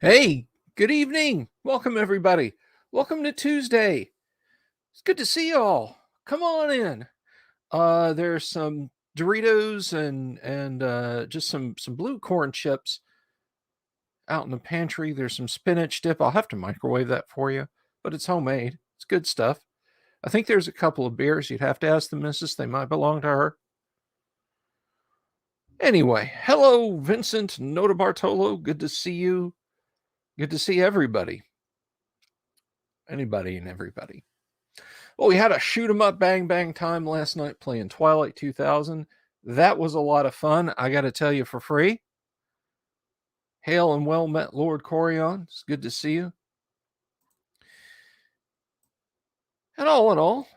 Hey, good evening. Welcome, everybody. Welcome to Tuesday. It's good to see you all. Come on in. There's some Doritos and just some blue corn chips out in the pantry. There's some spinach dip. I'll have to microwave that for you, but it's homemade. It's good stuff. I think there's a couple of beers. You'd have to ask the missus. They might belong to her. Anyway, hello, Vincent Notabartolo. Good to see you. Good to see everybody. Anybody and everybody. Well, we had a shoot 'em up bang bang time last night playing Twilight 2000. That was a lot of fun. I got to tell you for free. Hail and well met, Lord Corion. It's good to see you. And all in all,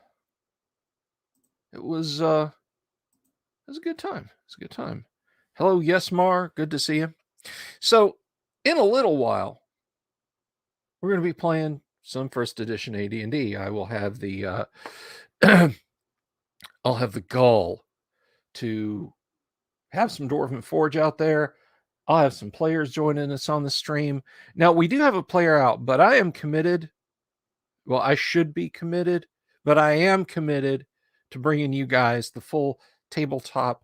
it was a good time. It's a good time. Hello, Yesmar. Good to see you. So, in a little while, we're going to be playing some first edition AD&D. I will have the I'll have the gall to have some Dwarven Forge out there. I'll have some players joining us on the stream. Now, we do have a player out, but I am committed. Well, I should be committed, but I am committed to bringing you guys the full tabletop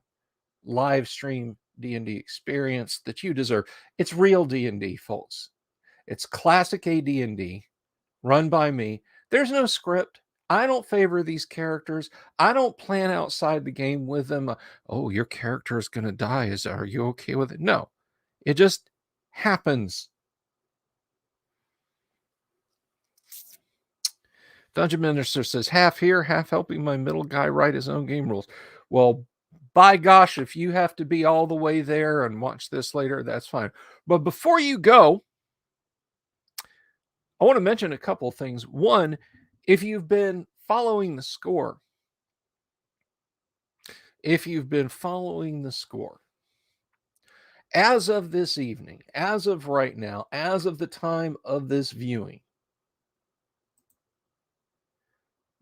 live stream D&D experience that you deserve. It's real D&D, folks. It's classic AD&D run by me. There's no script. I don't favor these characters. I don't plan outside the game with them. Oh, your character is going to die. Are you okay with it? No, it just happens. Dungeon Minister says, half here, half helping my middle guy write his own game rules. Well, by gosh, if you have to be all the way there and watch this later, that's fine. But before you go, I want to mention a couple of things. One, if you've been following the score, as of this evening, as of right now, as of the time of this viewing,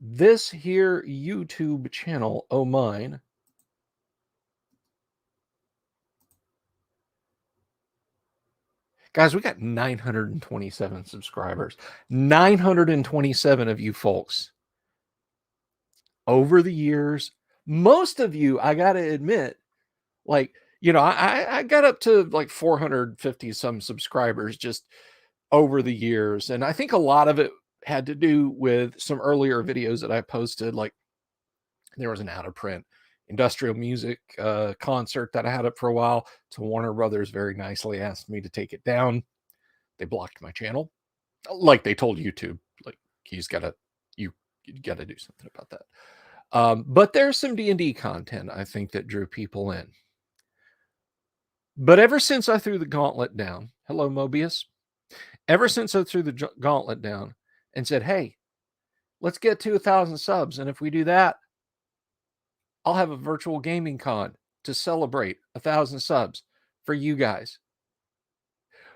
this here YouTube channel, oh mine, guys, we got 927 subscribers. 927 of you folks. Over the years, most of you, I got to admit, like, you know, I got up to like 450 some subscribers just over the years. And I think a lot of it had to do with some earlier videos that I posted. Like there was an out of print industrial music concert that I had up for a while. So Warner Brothers very nicely asked me to take it down. They blocked my channel, like they told YouTube, like you got to do something about that. But there's some D&D content I think that drew people in. But ever since I threw the gauntlet down, hello Mobius, ever since I threw the gauntlet down and said, hey, let's get to 1,000 subs, and if we do that, I'll have a virtual gaming con to celebrate 1,000 subs for you guys.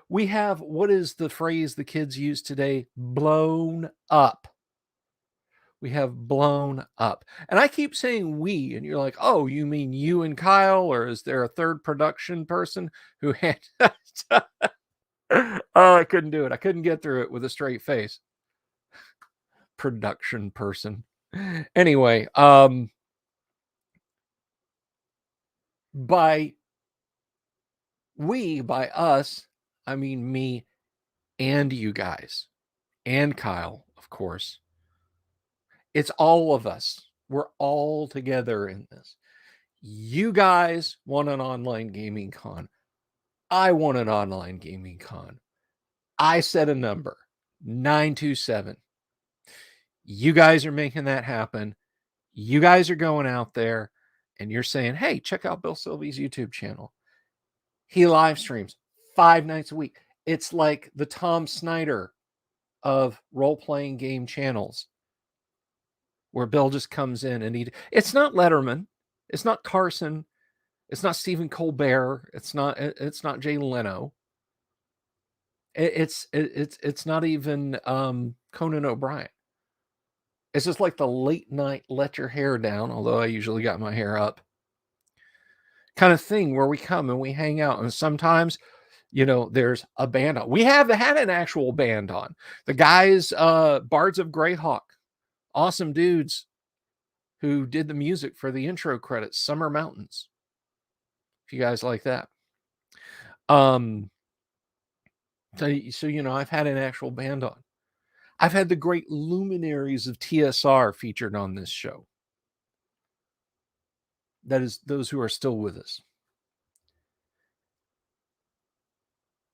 We have, what is the phrase the kids use today? Blown up. We have blown up. And I keep saying we, and you're like, oh, you mean you and Kyle, or is there a third production person who had oh, I couldn't do it. I couldn't get through it with a straight face. Production person. Anyway, by us, I mean me and you guys and Kyle, of course. It's all of us. We're all together in this. You guys want an online gaming con. I want an online gaming con. I set a number, 927. You guys are making that happen. You guys are going out there and you're saying, hey, check out Bill Sylvie's YouTube channel. He live streams 5 nights a week. It's like the Tom Snyder of role-playing game channels, where Bill just comes in and it's not Letterman, it's not Carson, it's not Stephen Colbert, it's not Jay Leno, it's not even Conan O'Brien. It's just like the late night let your hair down, although I usually got my hair up, kind of thing, where we come and we hang out. And sometimes There's a band on. We have had an actual band on. The guys, Bards of Greyhawk, awesome dudes who did the music for the intro credits, Summer Mountains. If you guys like that. So I've had an actual band on. I've had the great luminaries of TSR featured on this show. That is those who are still with us.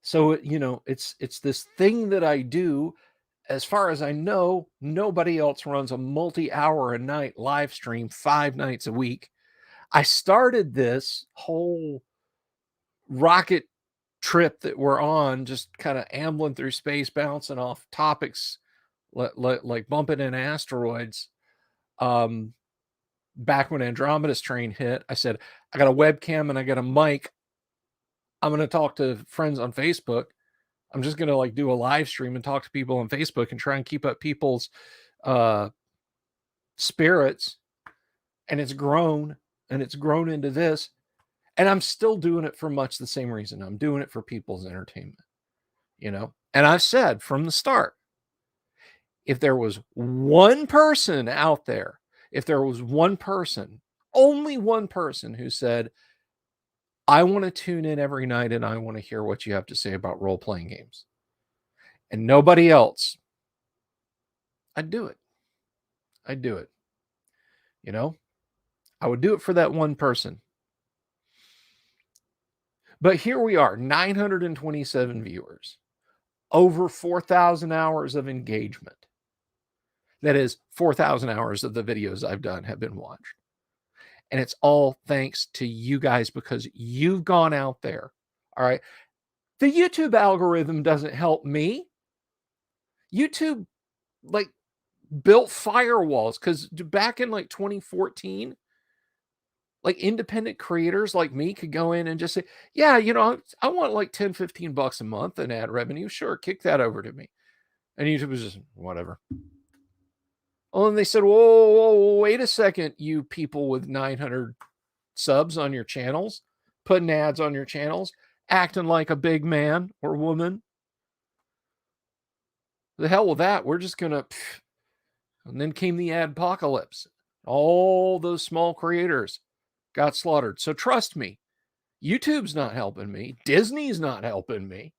So, it's this thing that I do. As far as I know, nobody else runs a multi-hour a night live stream 5 nights a week. I started this whole rocket trip that we're on, just kind of ambling through space, bouncing off topics like bumping in asteroids. Back when Andromeda's train hit, I said, I got a webcam and I got a mic. I'm going to talk to friends on Facebook. I'm just going to do a live stream and talk to people on Facebook and try and keep up people's spirits. And it's grown into this. And I'm still doing it for much the same reason. I'm doing it for people's entertainment, And I've said from the start, if there was one person out there, only one person who said, I want to tune in every night and I want to hear what you have to say about role-playing games, and nobody else, I'd do it. I would do it for that one person. But here we are, 927 viewers, over 4,000 hours of engagement. That is 4,000 hours of the videos I've done have been watched. And it's all thanks to you guys, because you've gone out there. All right. The YouTube algorithm doesn't help me. YouTube built firewalls, because back in 2014, independent creators like me could go in and just say, yeah, I want 10, $15 a month in ad revenue. Sure. Kick that over to me. And YouTube was just whatever. Well, and they said, whoa, wait a second, you people with 900 subs on your channels, putting ads on your channels, acting like a big man or woman. The hell with that. We're just going to... And then came the adpocalypse. All those small creators got slaughtered. So trust me, YouTube's not helping me. Disney's not helping me.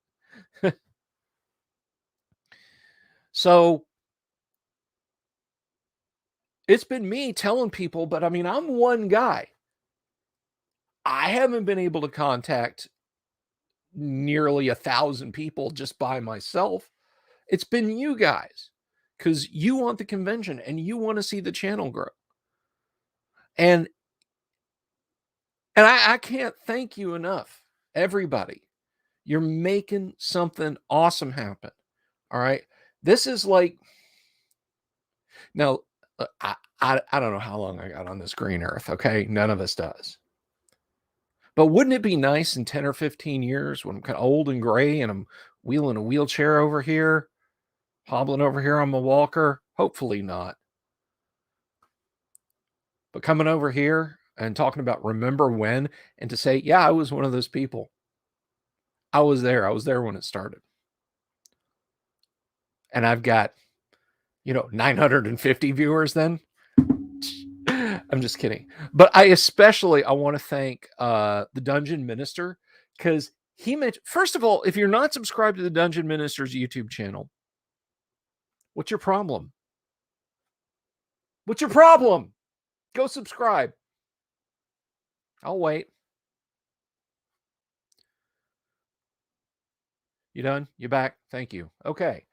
So it's been me telling people, but I'm one guy. I haven't been able to contact nearly 1,000 people just by myself. It's been you guys, because you want the convention and you want to see the channel grow. And I can't thank you enough, everybody. You're making something awesome happen. All right. This is now, I don't know how long I got on this green earth. Okay. None of us does. But wouldn't it be nice in 10 or 15 years, when I'm kind of old and gray and I'm wheeling a wheelchair over here, hobbling over here on my walker? Hopefully not. But coming over here and talking about remember when, and to say, yeah, I was one of those people. I was there. I was there when it started. And I've got, 950 viewers then. I'm just kidding. But I want to thank the Dungeon Minister, because he mentioned, first of all, if you're not subscribed to the Dungeon Minister's YouTube channel, what's your problem? What's your problem? Go subscribe. I'll wait. You done? You back? Thank you. Okay.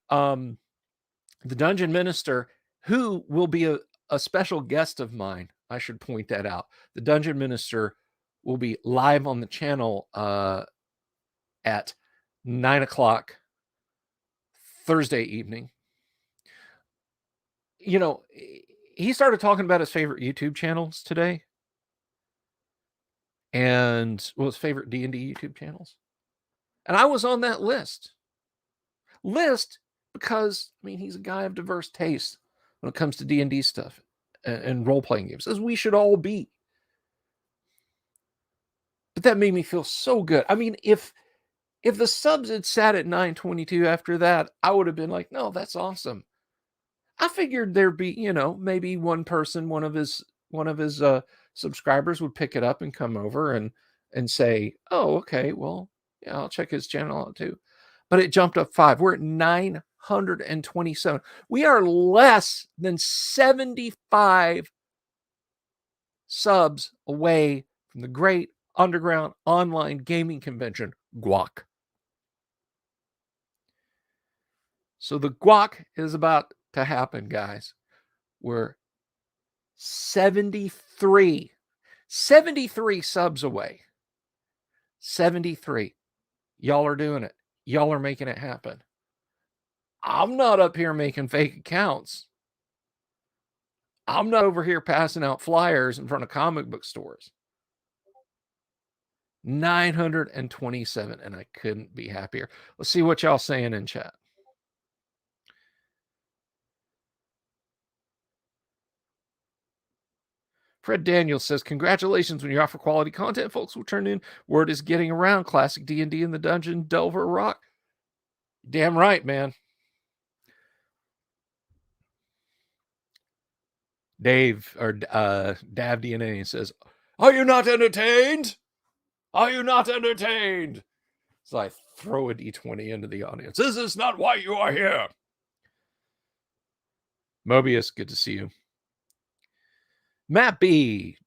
The Dungeon Minister, who will be a special guest of mine, I should point that out. The Dungeon Minister will be live on the channel at 9:00 Thursday evening. He started talking about his favorite YouTube channels today, and his favorite D&D YouTube channels. And I was on that list because, he's a guy of diverse taste when it comes to D&D stuff and role-playing games, as we should all be. But that made me feel so good. If the subs had sat at 922 after that, I would have been like, no, that's awesome. I figured there'd be, maybe one person, one of his subscribers would pick it up and come over and say, oh, okay, well, yeah, I'll check his channel out too. But it jumped up 5. We're at 927. We are less than 75 subs away from the great underground online gaming convention, Guac. So the Guac is about to happen, guys. We're 73 subs away. 73. Y'all are doing it. Y'all are making it happen. I'm not up here making fake accounts. I'm not over here passing out flyers in front of comic book stores. 927, and I couldn't be happier. Let's see what y'all saying in chat. Fred Daniels says, congratulations when you offer quality content, folks will turn in. Word is getting around. Classic D&D in the dungeon. Delver rock. Damn right, man. Dave, or Dav DNA says, are you not entertained? Are you not entertained? So I throw a D20 into the audience. This is not why you are here. Mobius, good to see you. Matt B.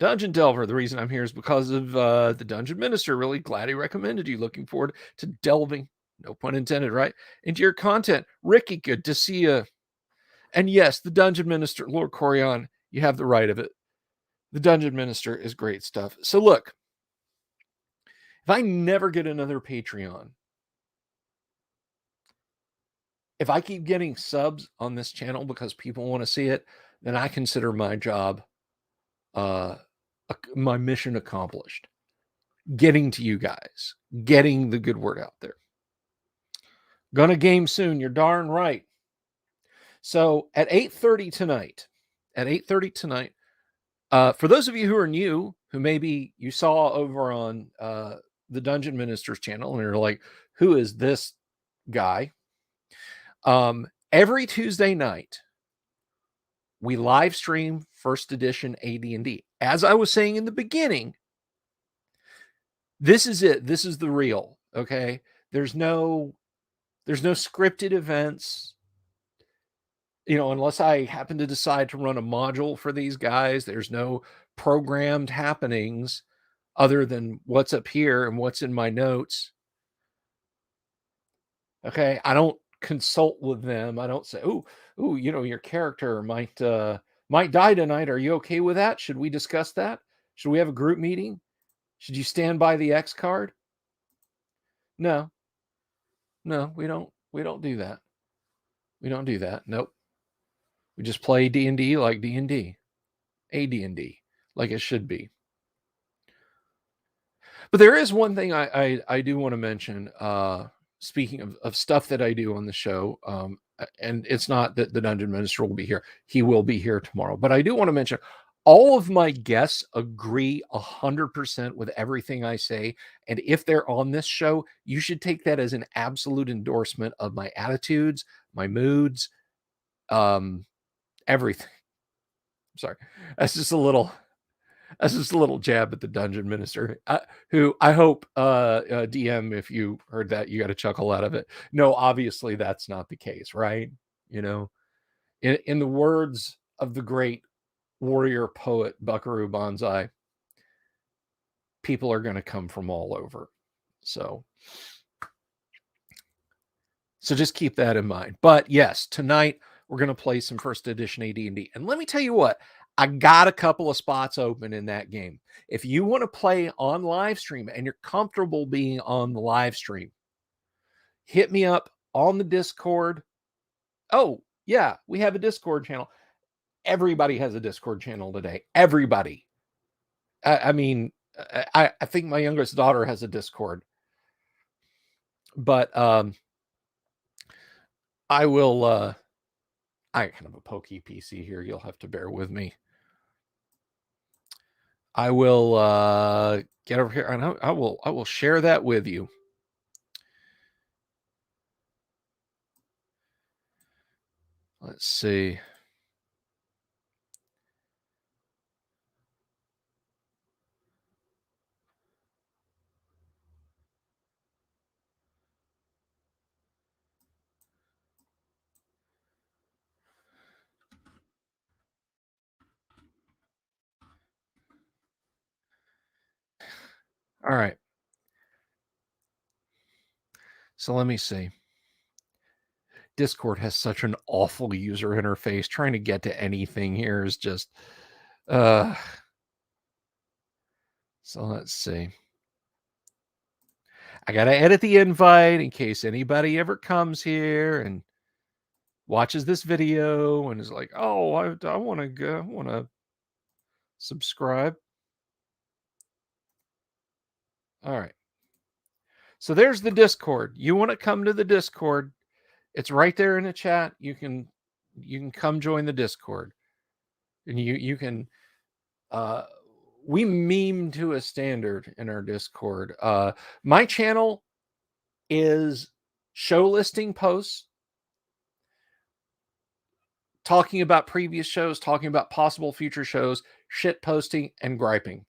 Dungeon Delver. The reason I'm here is because of the Dungeon Minister. Really glad he recommended you. Looking forward to delving, no pun intended, right, into your content. Ricky, good to see you. And yes, the Dungeon Minister, Lord Corian, you have the right of it. The Dungeon Minister is great stuff. So look, if I never get another Patreon, if I keep getting subs on this channel because people want to see it, then I consider my job, my mission accomplished. Getting to you guys, getting the good word out there. Gonna game soon. You're darn right. So at 8:30 tonight, for those of you who are new, who maybe you saw over on the Dungeon Minister's channel and you're like, who is this guy? Every Tuesday night, we live stream first edition AD&D. As I was saying in the beginning, this is it. This is the real, okay? There's no scripted events. Unless I happen to decide to run a module for these guys, there's no programmed happenings other than what's up here and what's in my notes. Okay, I don't consult with them. I don't say, "Oh, your character might die tonight. Are you okay with that? Should we discuss that? Should we have a group meeting? Should you stand by the X card?" No, we don't. We don't do that. We don't do that. Nope. We just play D&D like D&D, AD&D, like it should be. But there is one thing I do want to mention. Speaking of stuff that I do on the show, and it's not that the Dungeon Minister will be here. He will be here tomorrow. But I do want to mention all of my guests agree 100% with everything I say. And if they're on this show, you should take that as an absolute endorsement of my attitudes, my moods, everything. Sorry. That's just a little jab at the Dungeon Minister, who I hope, DM, if you heard that, you got a chuckle out of it. No, obviously that's not the case, right? In the words of the great warrior poet Buckaroo Banzai, people are going to come from all over. So just keep that in mind. But yes, tonight we're going to play some first edition AD&D. And let me tell you what, I got a couple of spots open in that game. If you want to play on live stream and you're comfortable being on the live stream, hit me up on the Discord. Oh, yeah, we have a Discord channel. Everybody has a Discord channel today. Everybody. I mean, I think my youngest daughter has a Discord. But I will I kind of a pokey PC here. You'll have to bear with me. I will get over here and I will share that with you. let's see. All right. So let me see. Discord has such an awful user interface. Trying to get to anything here is just uh so let's see. I gotta edit the invite in case anybody ever comes here and watches this video and is like, oh, I want to go, I want to subscribe. All right. So there's the Discord. You want to come to the Discord? It's right there in the chat. You can come join the Discord. And you can we meme to a standard in our Discord. My channel is show listing posts, talking about previous shows, talking about possible future shows, shit posting and griping.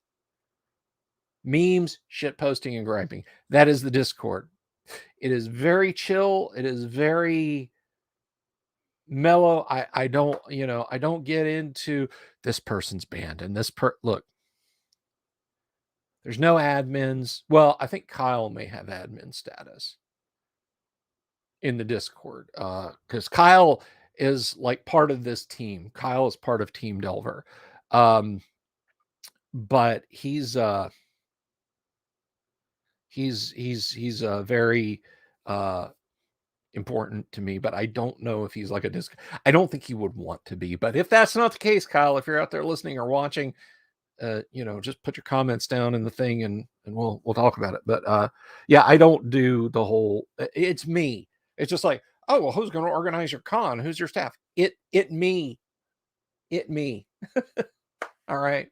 Memes, shit posting and griping. That is the Discord. It is very chill. It is very mellow. I don't, I don't get into this person's banned and look, there's no admins. Well, I think Kyle may have admin status in the Discord. Because Kyle is like part of this team. Kyle is part of Team Delver. But he's very important to me, but I don't know if he's like a disc. I don't think he would want to be, but if that's not the case, Kyle, if you're out there listening or watching, just put your comments down in the thing and we'll talk about it. But yeah, I don't do the whole, it's me. It's just like, oh, well, who's going to organize your con? Who's your staff? It me. All right.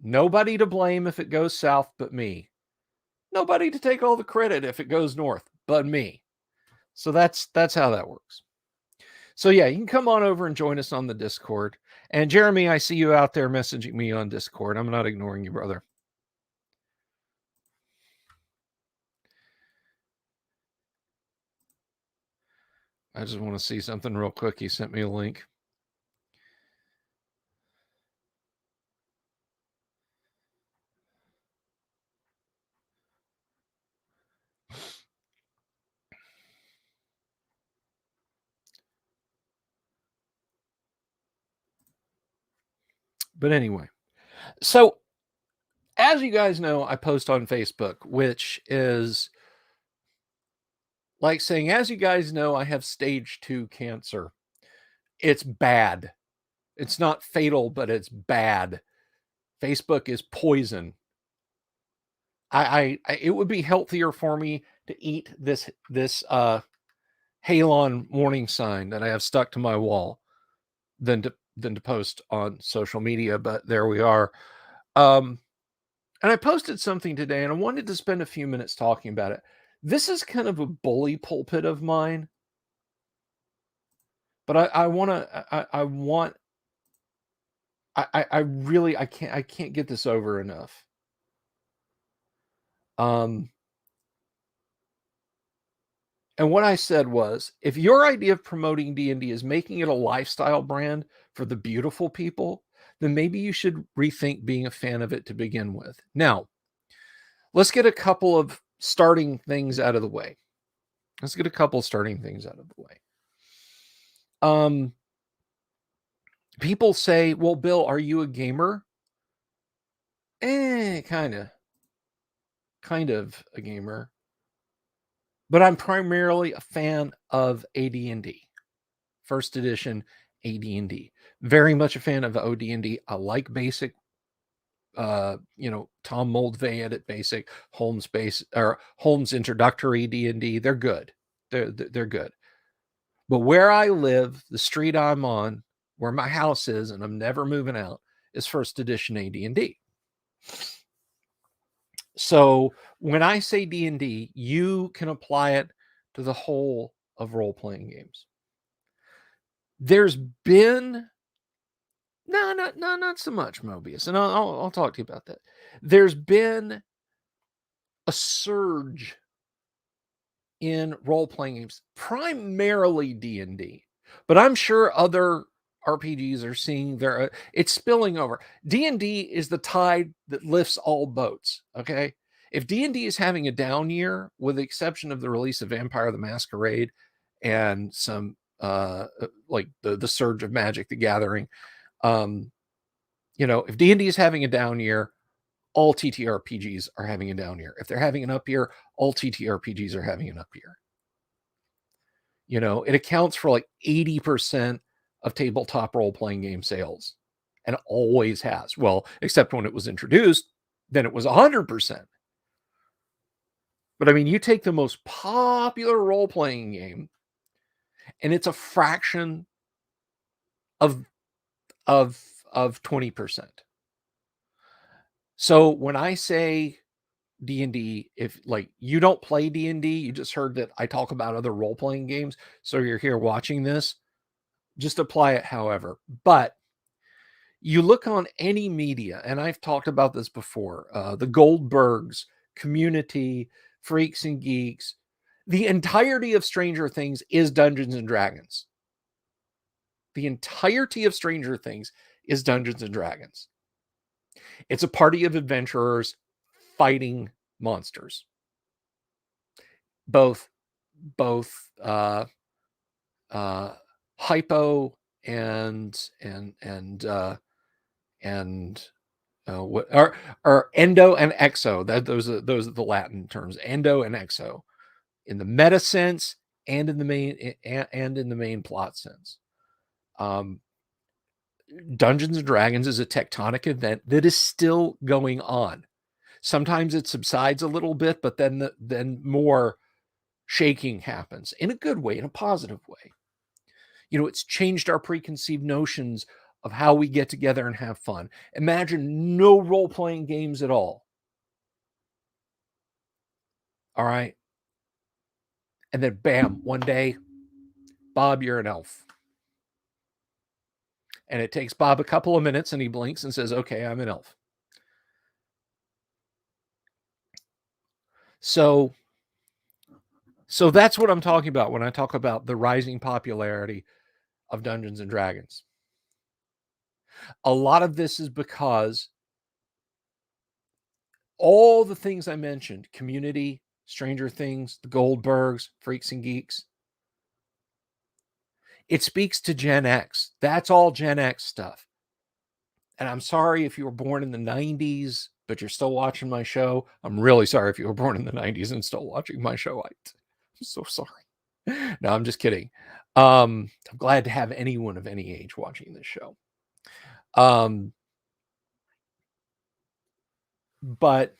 Nobody to blame if it goes south but me. Nobody to take all the credit if it goes north but me. So that's how that works. So yeah, you can come on over and join us on the Discord. And Jeremy, I see you out there messaging me on Discord. I'm not ignoring you, brother. I just want to see something real quick. He sent me a link. But anyway, so as you guys know, I post on Facebook, which is like saying, as you guys know, I have stage 2 cancer. It's bad. It's not fatal, but it's bad. Facebook is poison. It would be healthier for me to eat this Halon warning sign that I have stuck to my wall than to post on social media. But there we are. And I posted something today, and I wanted to spend a few minutes talking about it. This is kind of a bully pulpit of mine, but I really I can't get this over enough. And what I said was, if your idea of promoting D&D is making it a lifestyle brand for the beautiful people, then maybe you should rethink being a fan of it to begin with. Now, let's get a couple of starting things out of the way. People say, well, Bill, are you a gamer? Kind of a gamer. But I'm primarily a fan of AD&D. First edition AD&D. Very much a fan of OD&D. I like basic, Tom Moldvay edit basic, Holmes introductory D&D. They're good. They're good. But where I live, the street I'm on, where my house is, and I'm never moving out, is first edition AD&D. So when I say D&D, you can apply it to the whole of role-playing games. there's been not so much Mobius, and I'll talk to you about that. There's been a surge in role-playing games, primarily D&D, but I'm sure other RPGs are seeing their it's spilling over. D&D is the tide that lifts all boats, okay? If D&D is having a down year, with the exception of the release of Vampire the Masquerade and some like the surge of Magic the Gathering, if D&D is having a down year, all TTRPGs are having a down year. If they're having an up year, all TTRPGs are having an up year. It accounts for like 80% of tabletop role-playing game sales, and always has. Well, except when it was introduced, then it was 100%. But I mean, you take the most popular role-playing game, and it's a fraction of 20%. So when I say D&D, if like you don't play D&D, you just heard that I talk about other role-playing games, so you're here watching this, just apply it however. But you look on any media, and I've talked about this before, the Goldbergs, Community, Freaks and Geeks, the entirety of Stranger Things is Dungeons and Dragons. The entirety of Stranger Things is Dungeons and Dragons. It's a party of adventurers fighting monsters. Both hypo and what are endo and exo. Those are the Latin terms, endo and exo, in the meta sense and in the main plot sense. Dungeons and Dragons is a tectonic event that is still going on. Sometimes it subsides a little bit, but then more shaking happens in a good way, in a positive way. It's changed our preconceived notions of how we get together and have fun. Imagine no role-playing games at all. All right. And then bam, one day, Bob, you're an elf. And it takes Bob a couple of minutes, and he blinks and says, okay, I'm an elf. So that's what I'm talking about when I talk about the rising popularity of Dungeons and Dragons. A lot of this is because all the things I mentioned, Community, Stranger Things, the Goldbergs, Freaks and Geeks, it speaks to Gen X. That's all Gen X stuff. And I'm sorry if you were born in the 90s, but you're still watching my show. I'm really sorry if you were born in the 90s and still watching my show. I'm so sorry. No, I'm just kidding. I'm glad to have anyone of any age watching this show. But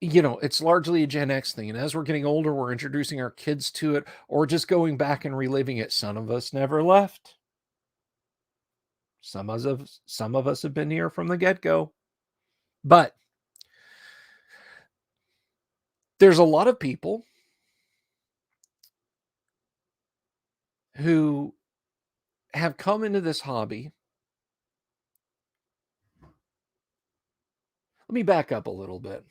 it's largely a Gen X thing. And as we're getting older, we're introducing our kids to it, or just going back and reliving it. Some of us never left. Some of us have been here from the get-go. But there's a lot of people who have come into this hobby. Let me back up a little bit.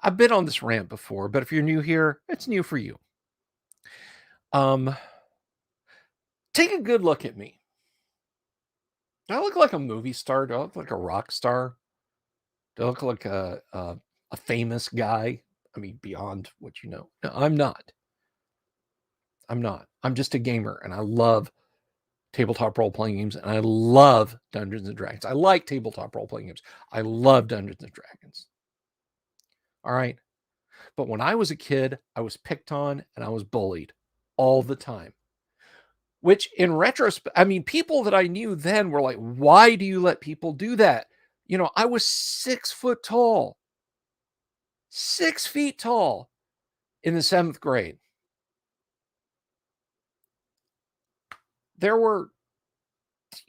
I've been on this rant before, but if you're new here, it's new for you. Take a good look at me. Do I look like a movie star? Do I look like a rock star? Do I look like a famous guy? I mean, beyond what you know. No, I'm not. I'm just a gamer, and I love tabletop role-playing games, and I love Dungeons and Dragons. I like tabletop role-playing games. I love Dungeons and Dragons. All right. But when I was a kid, I was picked on and I was bullied all the time. Which in retrospect, I mean, people that I knew then were like, why do you let people do that? I was 6 foot tall, 6 feet tall in the 7th grade. There were,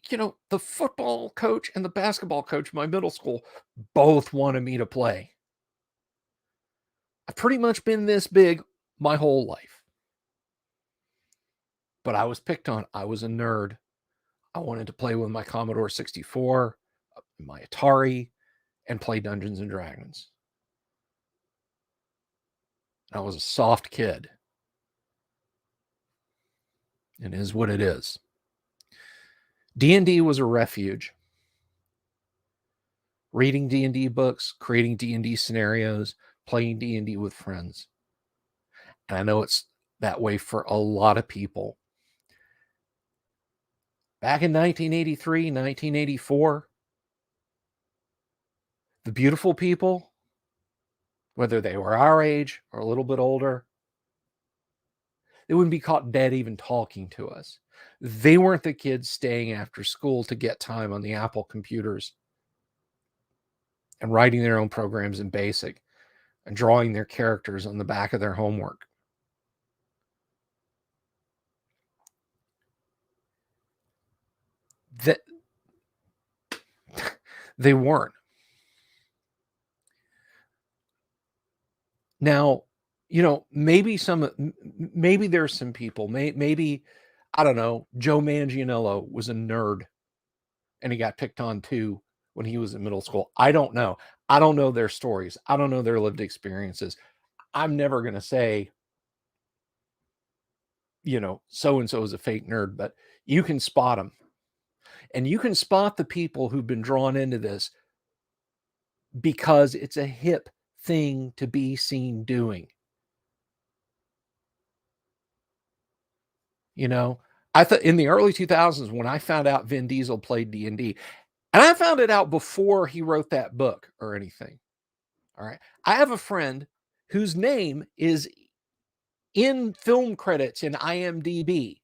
the football coach and the basketball coach in my middle school both wanted me to play. I've pretty much been this big my whole life. But I was picked on. I was a nerd. I wanted to play with my Commodore 64, my Atari, and play Dungeons and Dragons. I was a soft kid. It is what it is. D&D was a refuge. Reading D&D books, creating D&D scenarios, playing D&D with friends. And I know it's that way for a lot of people. Back in 1983, 1984, the beautiful people, whether they were our age or a little bit older, they wouldn't be caught dead even talking to us. They weren't the kids staying after school to get time on the Apple computers and writing their own programs in BASIC and drawing their characters on the back of their homework. That they weren't. Now, maybe there's some people, maybe, I don't know, Joe Manganiello was a nerd and he got picked on too when he was in middle school. I don't know. I don't know their stories. I don't know their lived experiences. I'm never going to say, so-and-so is a fake nerd, but you can spot them. And you can spot the people who've been drawn into this because it's a hip thing to be seen doing. I thought in the early 2000s when I found out Vin Diesel played D&D, and I found it out before he wrote that book or anything. All right. I have a friend whose name is in film credits in IMDb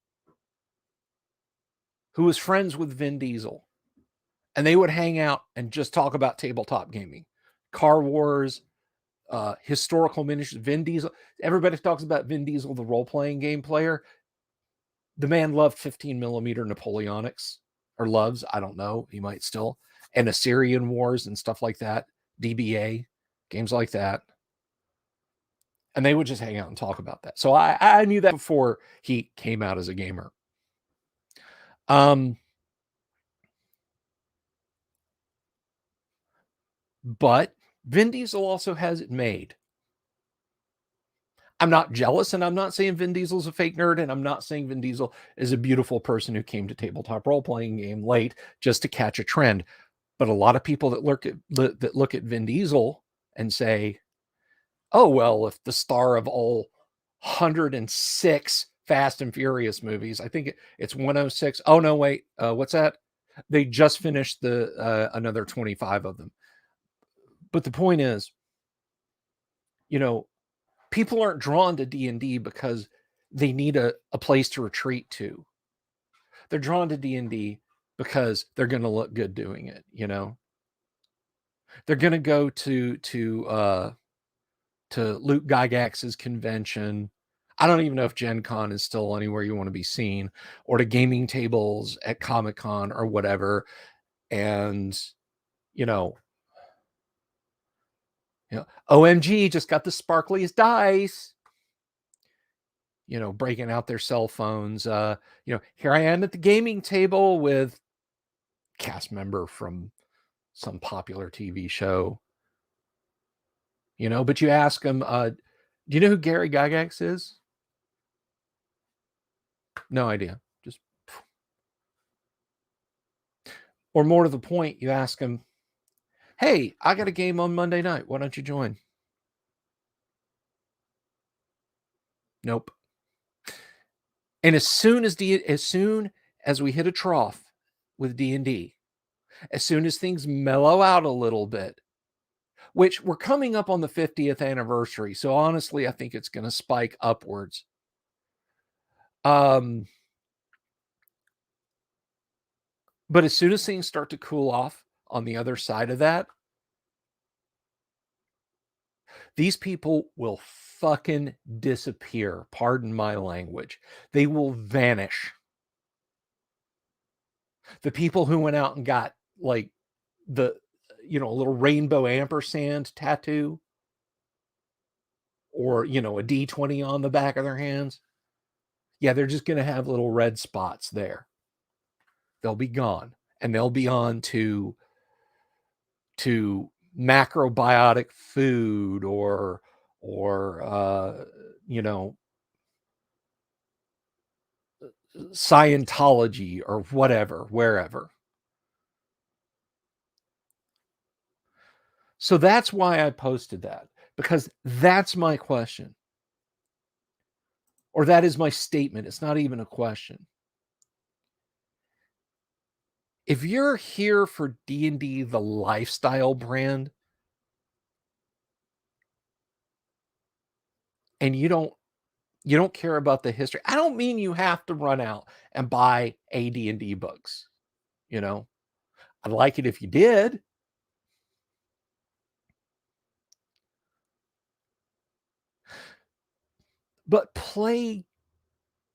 who was friends with Vin Diesel. And they would hang out and just talk about tabletop gaming, Car Wars, historical miniatures, Vin Diesel. Everybody talks about Vin Diesel, the role-playing game player. The man loved 15 millimeter Napoleonics, or loves, I don't know, he might still, and Assyrian Wars and stuff like that, DBA, games like that. And they would just hang out and talk about that. So I knew that before he came out as a gamer. But Vin Diesel also has it made. I'm not jealous, and I'm not saying Vin Diesel's a fake nerd, and I'm not saying Vin Diesel is a beautiful person who came to tabletop role-playing game late just to catch a trend. But a lot of people that look at Vin Diesel and say, oh, well, if the star of all 106 Fast and Furious movies, I think it's 106. Oh, no, wait. What's that? They just finished another 25 of them. But the point is, people aren't drawn to D&D because they need a place to retreat to. They're drawn to D&D because they're going to look good doing it, They're going to go to Luke Gygax's convention. I don't even know if Gen Con is still anywhere you want to be seen, or to gaming tables at Comic-Con or whatever. And, OMG just got the sparkliest dice, breaking out their cell phones. Here I am at the gaming table with cast member from some popular TV show, but you ask them, do you know who Gary Gygax is? No idea. Just, or more to the point, you ask them, hey, I got a game on Monday night. Why don't you join? Nope. And as soon as we hit a trough with D&D, as soon as things mellow out a little bit, which we're coming up on the 50th anniversary, so honestly, I think it's going to spike upwards. But as soon as things start to cool off on the other side of that, these people will fucking disappear. Pardon my language. They will vanish. The people who went out and got like a little rainbow ampersand tattoo, or a D20 on the back of their hands, yeah, they're just going to have little red spots there. They'll be gone, and they'll be on to macrobiotic food or Scientology or whatever, wherever. So that's why I posted that, because that's my question. Or that is my statement. It's not even a question. If you're here for D&D, the lifestyle brand, and you don't care about the history, I don't mean you have to run out and buy AD&D books. I'd like it if you did. But play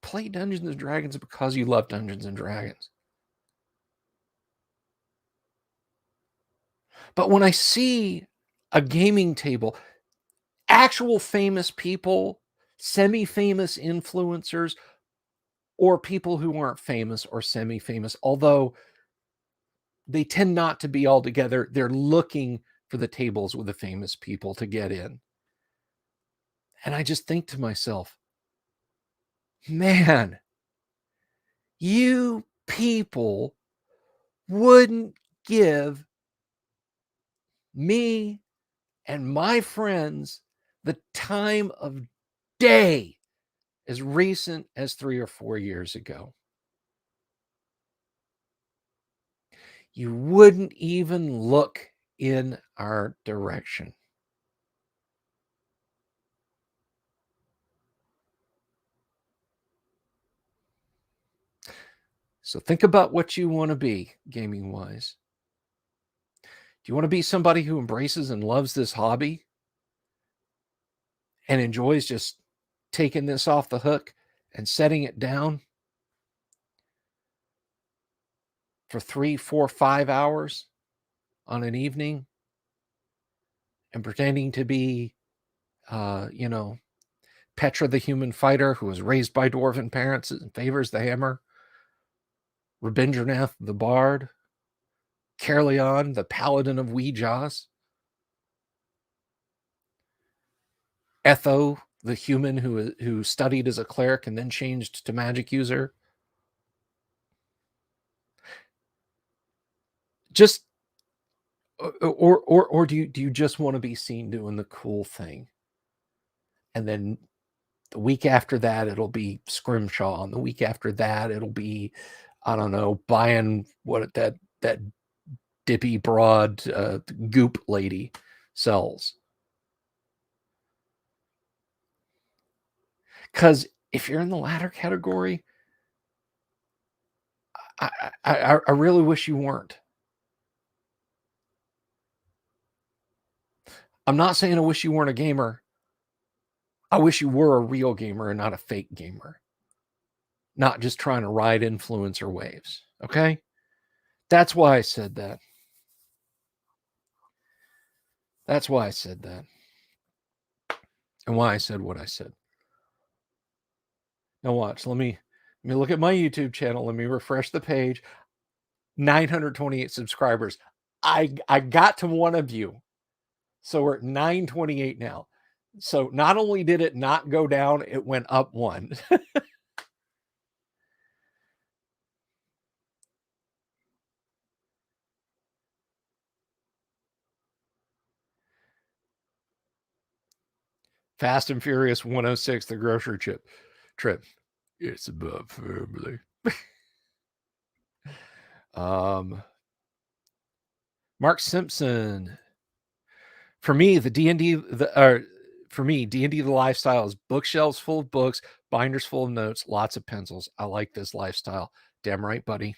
Dungeons and Dragons because you love Dungeons and Dragons. But when I see a gaming table, actual famous people, semi-famous influencers, or people who aren't famous or semi-famous, although they tend not to be all together, they're looking for the tables with the famous people to get in. And I just think to myself, man, you people wouldn't give me and my friends the time of day as recent as 3 or 4 years ago. You wouldn't even look in our direction. So think about what you want to be gaming wise. Do you want to be somebody who embraces and loves this hobby and enjoys just taking this off the hook and setting it down for 3, 4, 5 hours on an evening and pretending to be, Petra the human fighter who was raised by dwarven parents and favors the hammer, Rabindranath the bard, Caerleon the paladin of Weejaws, Etho the human who studied as a cleric and then changed to magic user. Just or do you just want to be seen doing the cool thing? And then the week after that, it'll be Scrimshaw. And the week after that, it'll be, I don't know, buying what that dippy broad goop lady sells. Because if you're in the latter category, I really wish you weren't. I'm not saying I wish you weren't a gamer. I wish you were a real gamer and not a fake gamer. Not just trying to ride influencer waves. Okay? That's why I said that. That's why I said that. And why I said what I said. Now watch. Let me look at my YouTube channel. Let me refresh the page. 928 subscribers. I got to one of you. So we're at 928 now. So not only did it not go down, it went up one. Fast and Furious 106, the grocery trip. It's above family. Mark Simpson. For me, D&D the lifestyle is bookshelves full of books, binders full of notes, lots of pencils. I like this lifestyle. Damn right, buddy.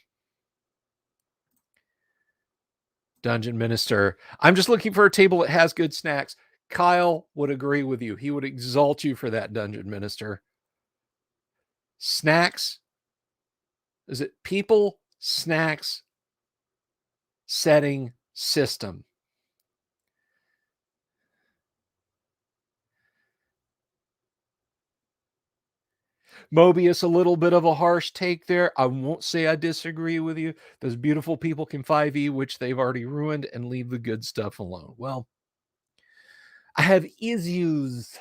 Dungeon Minister. I'm just looking for a table that has good snacks. Kyle would agree with you. He would exalt you for that, Dungeon Minister. Snacks. Is it people, snacks, setting, system? Mobius, a little bit of a harsh take there. I won't say I disagree with you. Those beautiful people can 5e, which they've already ruined, and leave the good stuff alone. Well, I have issues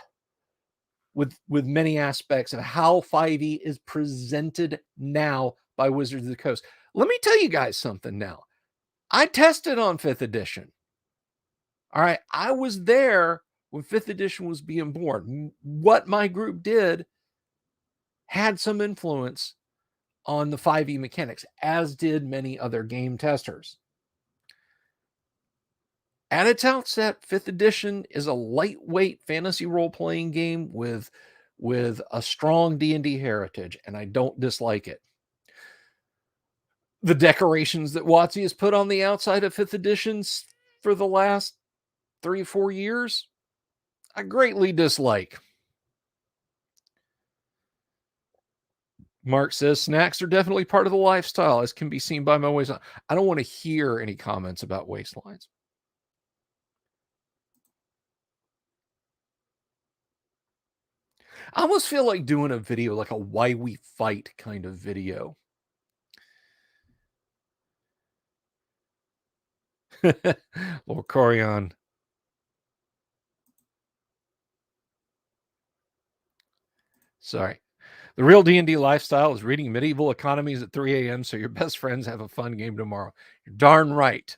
with many aspects of how 5e is presented now by Wizards of the Coast. Let me tell you guys something now. I tested on 5th edition. All right, I was there when 5th edition was being born. What my group did had some influence on the 5e mechanics, as did many other game testers. At its outset, 5th edition is a lightweight fantasy role-playing game with a strong D&D heritage, and I don't dislike it. The decorations that WotC has put on the outside of 5th editions for the last 3-4 years, I greatly dislike. Mark says, snacks are definitely part of the lifestyle, as can be seen by my waistline. I don't want to hear any comments about waistlines. I almost feel like doing a video, like a why we fight kind of video. Lord Corion. Sorry. The real D&D lifestyle is reading medieval economies at 3 a.m. so your best friends have a fun game tomorrow. You're darn right.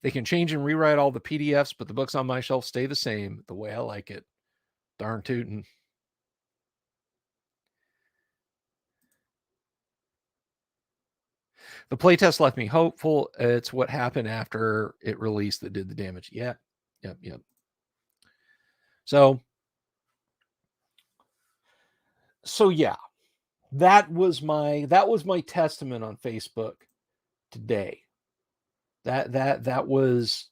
They can change and rewrite all the PDFs, but the books on my shelf stay the same, the way I like it. Darn tootin'. The playtest left me hopeful. It's what happened after it released that did the damage. Yeah. Yep. So yeah, that was my testament on Facebook today. That was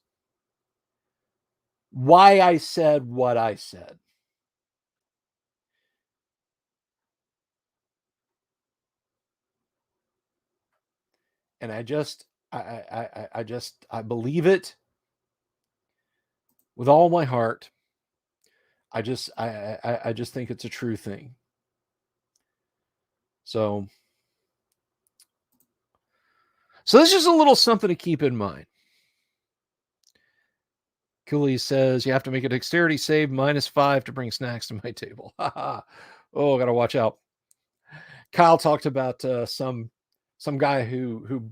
why I said what I said. And I believe it with all my heart. I just think it's a true thing. So this is a little something to keep in mind. Cooley says you have to make a dexterity save -5 to bring snacks to my table. Oh, gotta watch out. Kyle talked about some guy who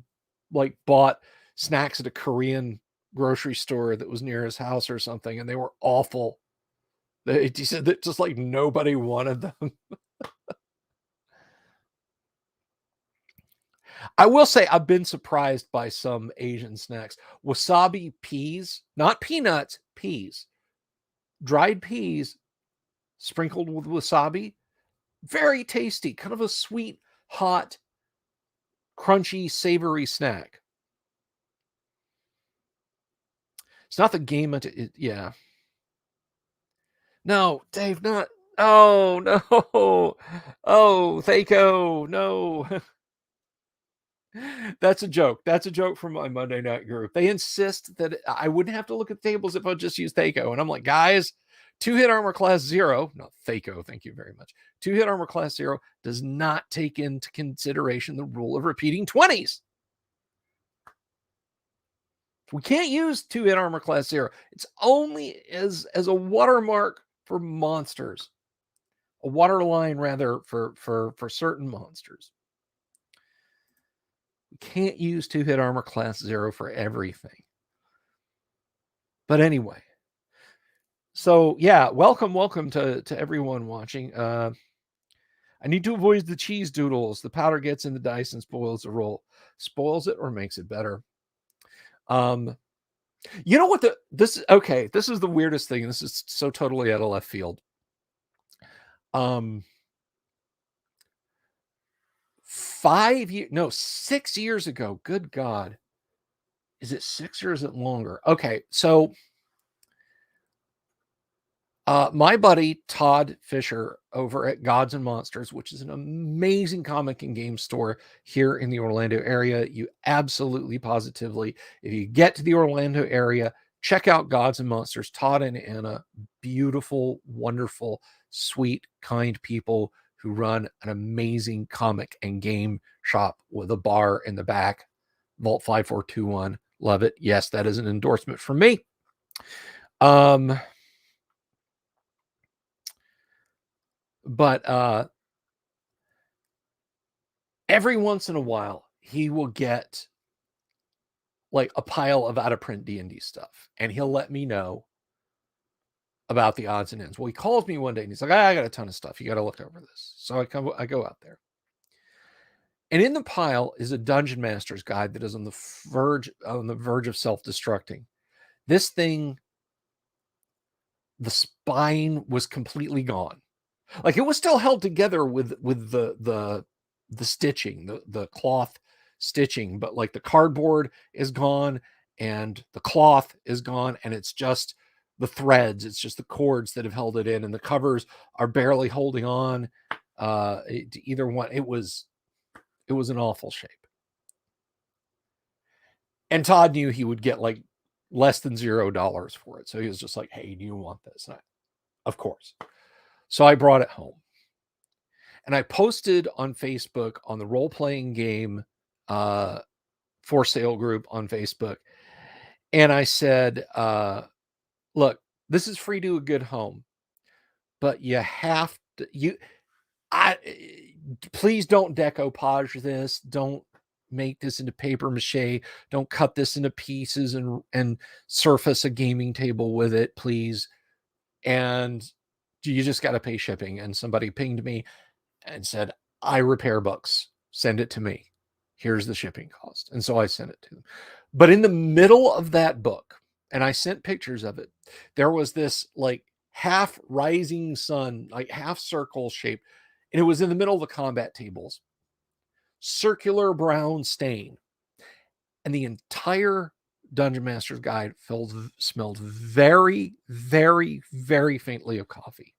like bought snacks at a Korean grocery store that was near his house or something, and they were awful. He said that just like nobody wanted them. I will say I've been surprised by some Asian snacks. Wasabi peas, not peanuts, peas. Dried peas sprinkled with wasabi. Very tasty, kind of a sweet, hot, crunchy, savory snack. It's not the game. Yeah. No, Dave, not. Oh, no. Oh, Thaco, no. That's a joke. That's a joke from my Monday night group. They insist that I wouldn't have to look at tables if I just use Thaco. And I'm like, guys, 2-hit armor class 0, no, Thaco, thank you very much. 2-hit armor class 0 does not take into consideration the rule of repeating 20s. We can't use 2-hit armor class 0. It's only as a watermark for monsters. A waterline, rather, for certain monsters. We can't use 2-hit armor class 0 for everything. But anyway. So, yeah, welcome to everyone watching. I need to avoid the cheese doodles. The powder gets in the dice and spoils the roll. Spoils it or makes it better. You know what this is the weirdest thing. This is so totally out of left field. 6 years ago. Good God. Is it 6 or is it longer? Okay, so my buddy Todd Fisher over at Gods and Monsters, which is an amazing comic and game store here in the Orlando area. You absolutely, positively, if you get to the Orlando area, check out Gods and Monsters. Todd and Anna, beautiful, wonderful, sweet, kind people who run an amazing comic and game shop with a bar in the back. Vault 5421. Love it. Yes, that is an endorsement from me. But every once in a while, he will get like a pile of out of print D&D stuff, and he'll let me know about the odds and ends. Well, he calls me one day and he's like, I got a ton of stuff. You got to look over this. So I go out there. And in the pile is a Dungeon Master's guide that is on the verge of self-destructing. This thing, the spine was completely gone. Like, it was still held together with the stitching, the cloth stitching, but like the cardboard is gone and the cloth is gone, and it's just the threads, it's just the cords that have held it in, and the covers are barely holding on to either one. It was an awful shape. And Todd knew he would get like less than $0 for it. So he was just like, hey, do you want this? Of course. So I brought it home. And I posted on Facebook on the role-playing game for sale group on Facebook. And I said, look, this is free to a good home, but you have to, please don't decoupage this. Don't make this into paper mache. Don't cut this into pieces and surface a gaming table with it, please. And you just got to pay shipping. And somebody pinged me and said, I repair books. Send it to me. Here's the shipping cost. And so I sent it to them. But in the middle of that book, and I sent pictures of it, there was this like half rising sun, like half circle shape. And it was in the middle of the combat tables. Circular brown stain. And the entire Dungeon Master's Guide smelled very, very, very faintly of coffee.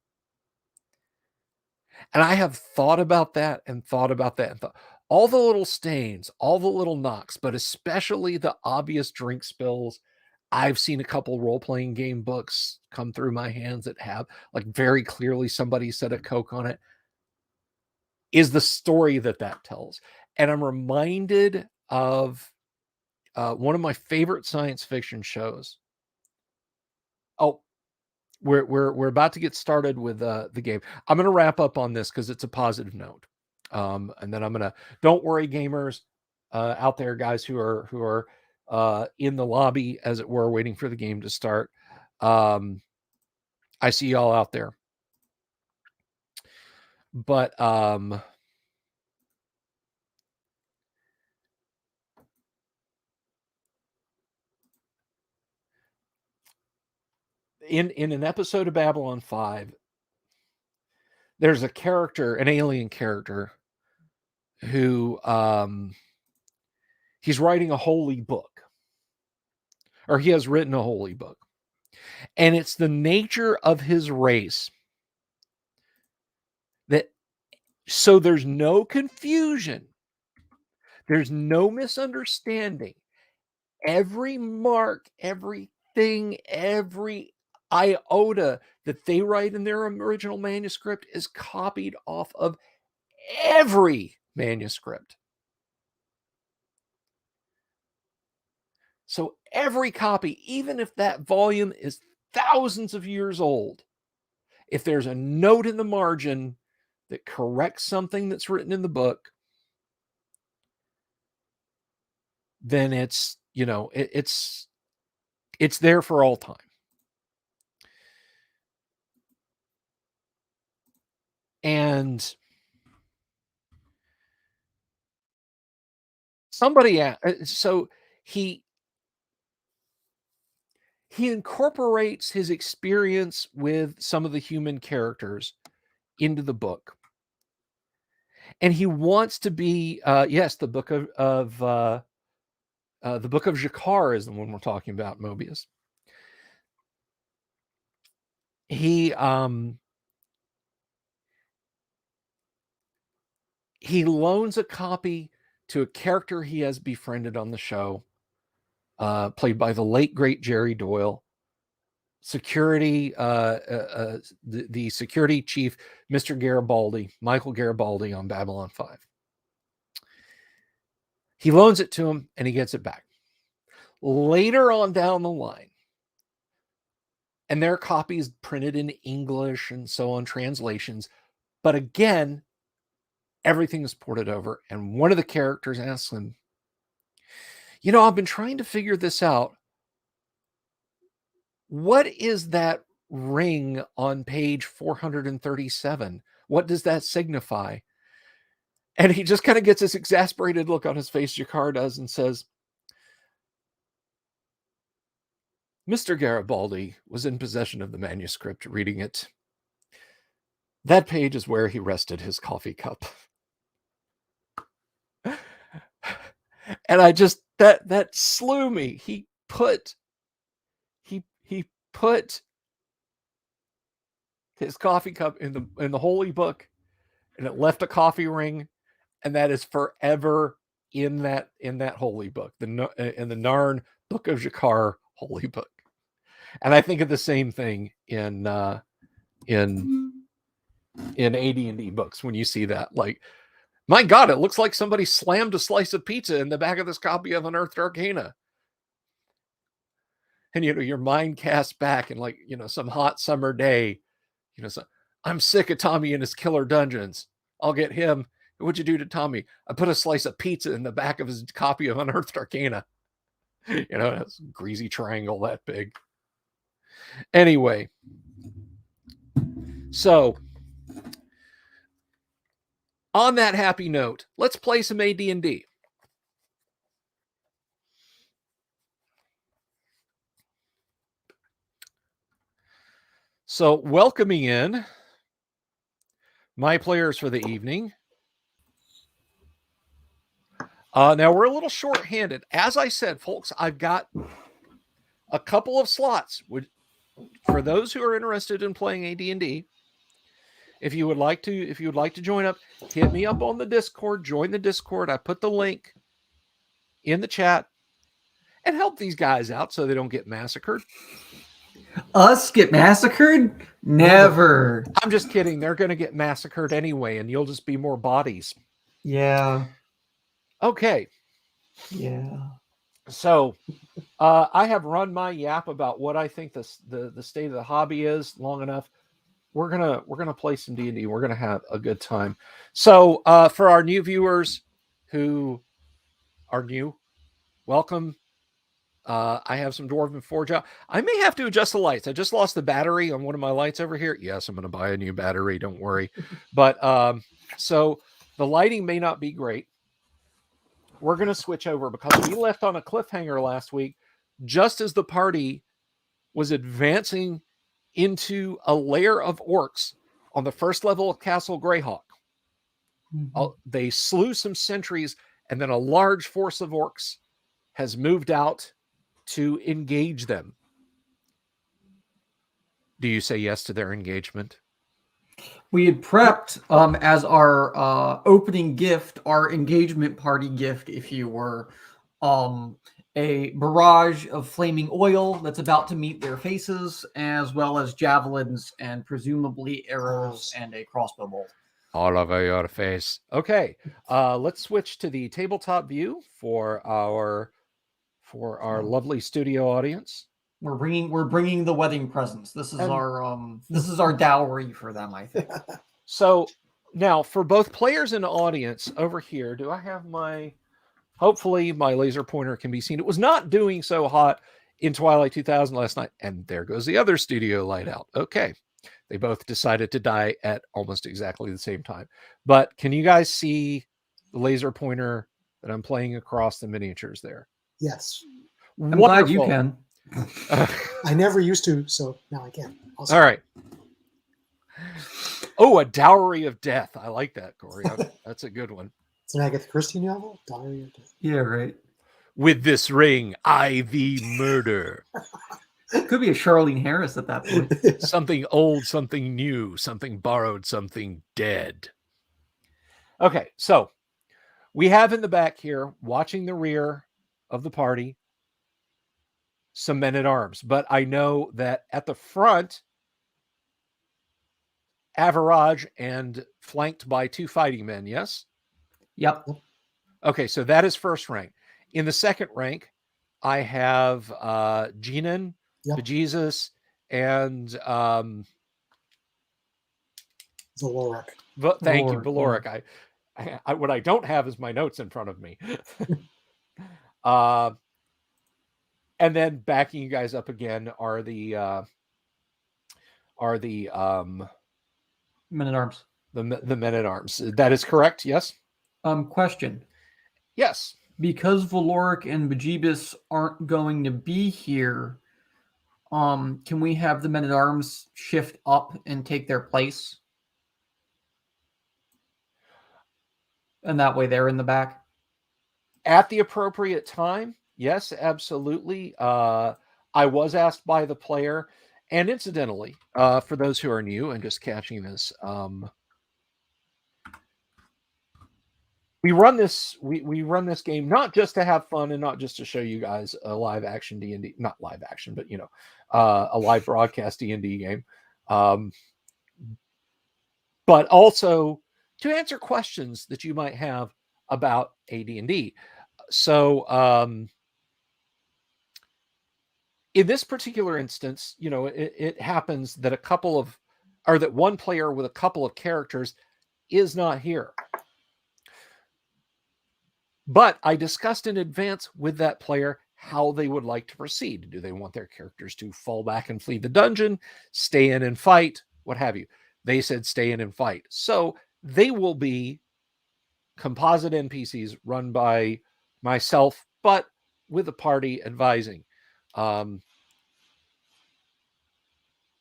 And I have thought about that and thought about that and thought, all the little stains, all the little knocks, but especially the obvious drink spills. I've seen a couple role-playing game books come through my hands that have like very clearly somebody said a Coke on it. Is the story that tells. And I'm reminded of one of my favorite science fiction shows. Oh, we're about to get started with the game. I'm going to wrap up on this because it's a positive note, and then I'm going to. Don't worry, gamers out there, guys who are in the lobby, as it were, waiting for the game to start. I see y'all out there, but in an episode of Babylon 5, there's a character, an alien character, who he's writing a holy book, or he has written a holy book, and it's the nature of his race that, so there's no confusion, there's no misunderstanding. Every mark, everything, every iota that they write in their original manuscript is copied off of every manuscript. So every copy, even if that volume is thousands of years old, if there's a note in the margin that corrects something that's written in the book, then it's, it's there for all time. And somebody so he incorporates his experience with some of the human characters into the book, and he wants to be yes, the book of the book of Jakar is the one we're talking about, Mobius. He loans a copy to a character he has befriended on the show, played by the late great Jerry Doyle. Security, the security chief, Mr. Garibaldi, Michael Garibaldi on Babylon 5. He loans it to him and he gets it back. Later on down the line, and there are copies printed in English and so on, translations. But again, everything is ported over. And one of the characters asks him, I've been trying to figure this out. What is that ring on page 437? What does that signify? And he just kind of gets this exasperated look on his face, Jakar does, and says, Mr. Garibaldi was in possession of the manuscript, reading it. That page is where he rested his coffee cup. And I just, that slew me. He put his coffee cup in the holy book, and it left a coffee ring, and that is forever in that holy book, in the Narn Book of Jakar holy book. And I think of the same thing in AD&D books when you see that. Like, my God, it looks like somebody slammed a slice of pizza in the back of this copy of Unearthed Arcana. And, your mind casts back and some hot summer day, I'm sick of Tommy and his killer dungeons. I'll get him. What'd you do to Tommy? I put a slice of pizza in the back of his copy of Unearthed Arcana. It's a greasy triangle that big. Anyway, so on that happy note, let's play some AD&D. So welcoming in my players for the evening. Now we're a little short-handed. As I said, folks, I've got a couple of slots for those who are interested in playing AD&D. If you would like to join up, hit me up on the Discord, join the Discord. I put the link in the chat, and help these guys out so they don't get massacred. Us get massacred? Never. I'm just kidding. They're going to get massacred anyway, and you'll just be more bodies. Yeah. Okay. Yeah. So I have run my yap about what I think the state of the hobby is long enough. We're gonna play some D&D. We're gonna have a good time. So for our new viewers who are new, welcome. I have some Dwarven Forge out. I may have to adjust the lights. I just lost the battery on one of my lights over here. Yes, I'm going to buy a new battery. Don't worry. But so the lighting may not be great. We're going to switch over because we left on a cliffhanger last week, just as the party was advancing into a lair of orcs on the first level of Castle Greyhawk. Mm-hmm. They slew some sentries, and then a large force of orcs has moved out to engage them. Do you say yes to their engagement? We had prepped as our opening gift, our engagement party gift, if you were, a barrage of flaming oil that's about to meet their faces, as well as javelins and presumably arrows and a crossbow bolt. All over your face. Okay, let's switch to the tabletop view for our lovely studio audience. We're bringing the wedding presents. This is our dowry for them, I think. So now for both players and audience over here, do I have hopefully my laser pointer can be seen. It was not doing so hot in Twilight 2000 last night, and there goes the other studio light out. Okay. They both decided to die at almost exactly the same time. But can you guys see the laser pointer that I'm playing across the miniatures there? Yes. I'm glad you can. I never used to, so now I can. All right. Oh, a dowry of death. I like that, Corey. That's a good one. It's an Agatha Christie novel? Dowry of death. Yeah, right. With this ring, I thee murder. Could be a Charlene Harris at that point. Something old, something new, something borrowed, something dead. Okay, so we have in the back here, watching the rear of the party, some men-at-arms. But I know that at the front, Average and flanked by 2 fighting men, yes? Yep. Okay, so that is first rank. In the second rank, I have Jinan, Yep. Bejesus, and Valoric. thank you, Valoric, Valoric. I what I don't have is my notes in front of me. And then backing you guys up again are the Men-at-arms. the men-at-arms. That is correct, yes? Question. Yes. Because Valoric and Bejeebus aren't going to be here, can we have the men-at-arms shift up and take their place? And that way they're in the back? At the appropriate time, yes, absolutely. I was asked by the player, and incidentally, for those who are new and just catching this, we run this game not just to have fun and not just to show you guys a live action D&D, not live action, but a live broadcast D&D game, but also to answer questions that you might have about AD&D. So in this particular instance, it happens that that one player with a couple of characters is not here. But I discussed in advance with that player how they would like to proceed. Do they want their characters to fall back and flee the dungeon, stay in and fight, what have you? They said stay in and fight. So they will be composite NPCs run by myself, but with a party advising.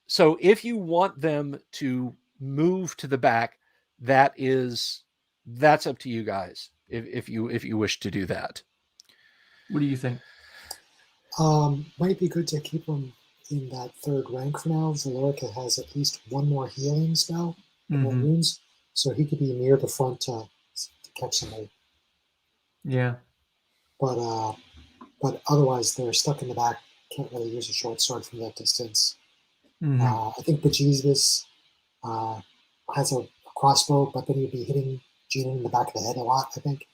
So if you want them to move to the back, that's up to you guys. If you wish to do that. What do you think? Might be good to keep them in that third rank for now. Valorica has at least one more healing spell, more wounds, so he could be near the front to catch somebody. Yeah. But otherwise, they're stuck in the back. Can't really use a short sword from that distance. I think Bejeebus has a crossbow, but then he'd be hitting Gina in the back of the head a lot, I think.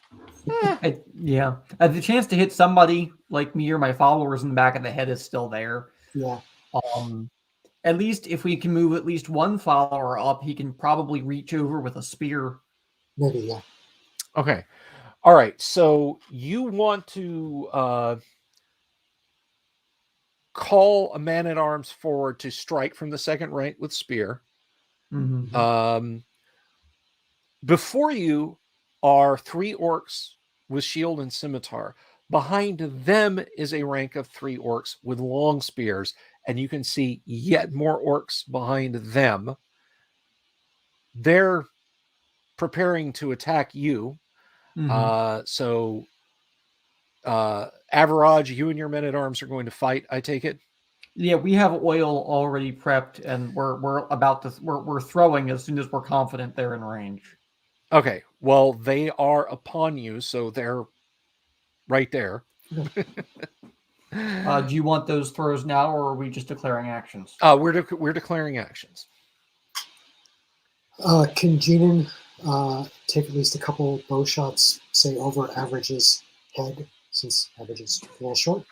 Yeah. The chance to hit somebody like me or my followers in the back of the head is still there. Yeah. At least if we can move at least one follower up, he can probably reach over with a spear. Maybe, yeah. Okay. All right. So you want to call a man-at-arms forward to strike from the second rank with spear. Before you are 3 orcs with shield and scimitar. Behind them is a rank of 3 orcs with long spears, and you can see yet more orcs behind them. They're preparing to attack you. So Average, you and your men-at-arms are going to fight, I take it? Yeah, we have oil already prepped, and we're throwing as soon as we're confident they're in range. Okay, well, they are upon you, so they're right there. Do you want those throws now, or are we just declaring actions? We're declaring actions. Can Jinan take at least a couple bow shots, say over Average's head, since Average is a little short?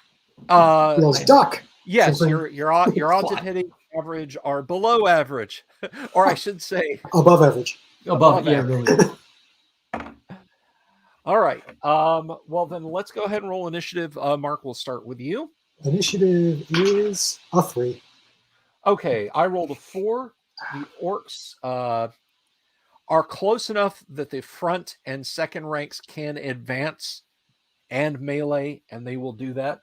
Feels duck. Yes, your odds of hitting Average are below average, or I should say above average. Above average. Really. All right. Well, then let's go ahead and roll initiative. Mark, we'll start with you. Initiative is a 3. Okay, I rolled a 4. The orcs are close enough that the front and second ranks can advance and melee, and they will do that.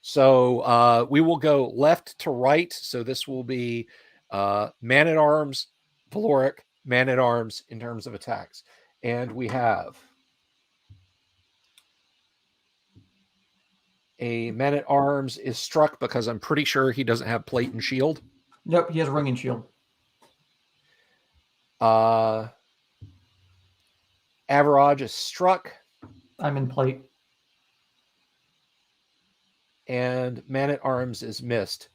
So we will go left to right. So this will be man-at-arms, Valoric, man-at-arms in terms of attacks. And we have a man-at-arms is struck because I'm pretty sure he doesn't have plate and shield. Nope, he has ring and shield. Average is struck. I'm in plate. and Man-at-Arms is missed.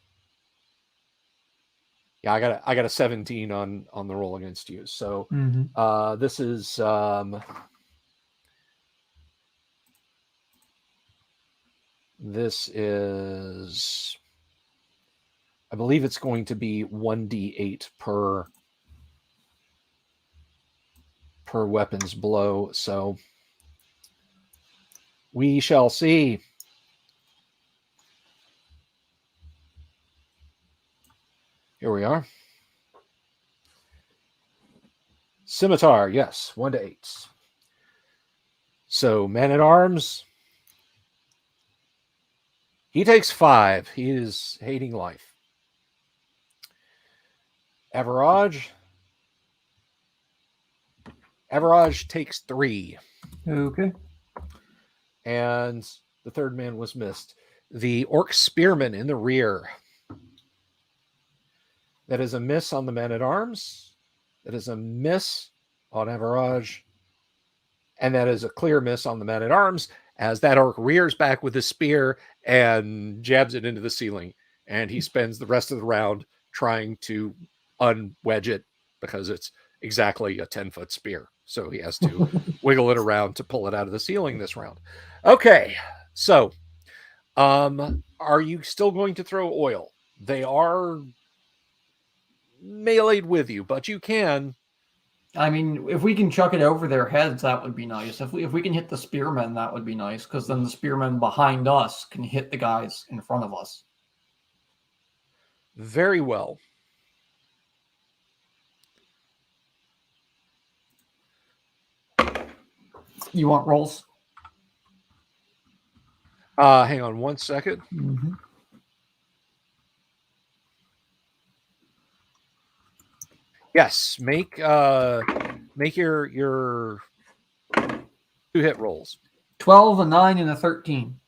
Yeah, I got a 17 on the roll against you. So this is I believe it's going to be 1d8 per weapons blow. So we shall see. Here we are. Scimitar, yes, 1 to 8. So Man-at-Arms, he takes 5. He is hating life. Average takes 3. Okay. And the third man was missed. The Orc Spearman in the rear. That is a miss on the Man-at-Arms. That is a miss on Average. And that is a clear miss on the Man-at-Arms as that orc rears back with his spear and jabs it into the ceiling. And he spends the rest of the round trying to unwedge it because it's exactly a 10-foot spear. So he has to wiggle it around to pull it out of the ceiling this round. Okay, so are you still going to throw oil? They are meleeed with you, but you can. I mean, if we can chuck it over their heads, that would be nice. If we can hit the spearmen, that would be nice, because then the spearmen behind us can hit the guys in front of us. Very well. You want rolls? Hang on 1 second. Yes, make your 2-hit rolls. 12, a 9, and a 13.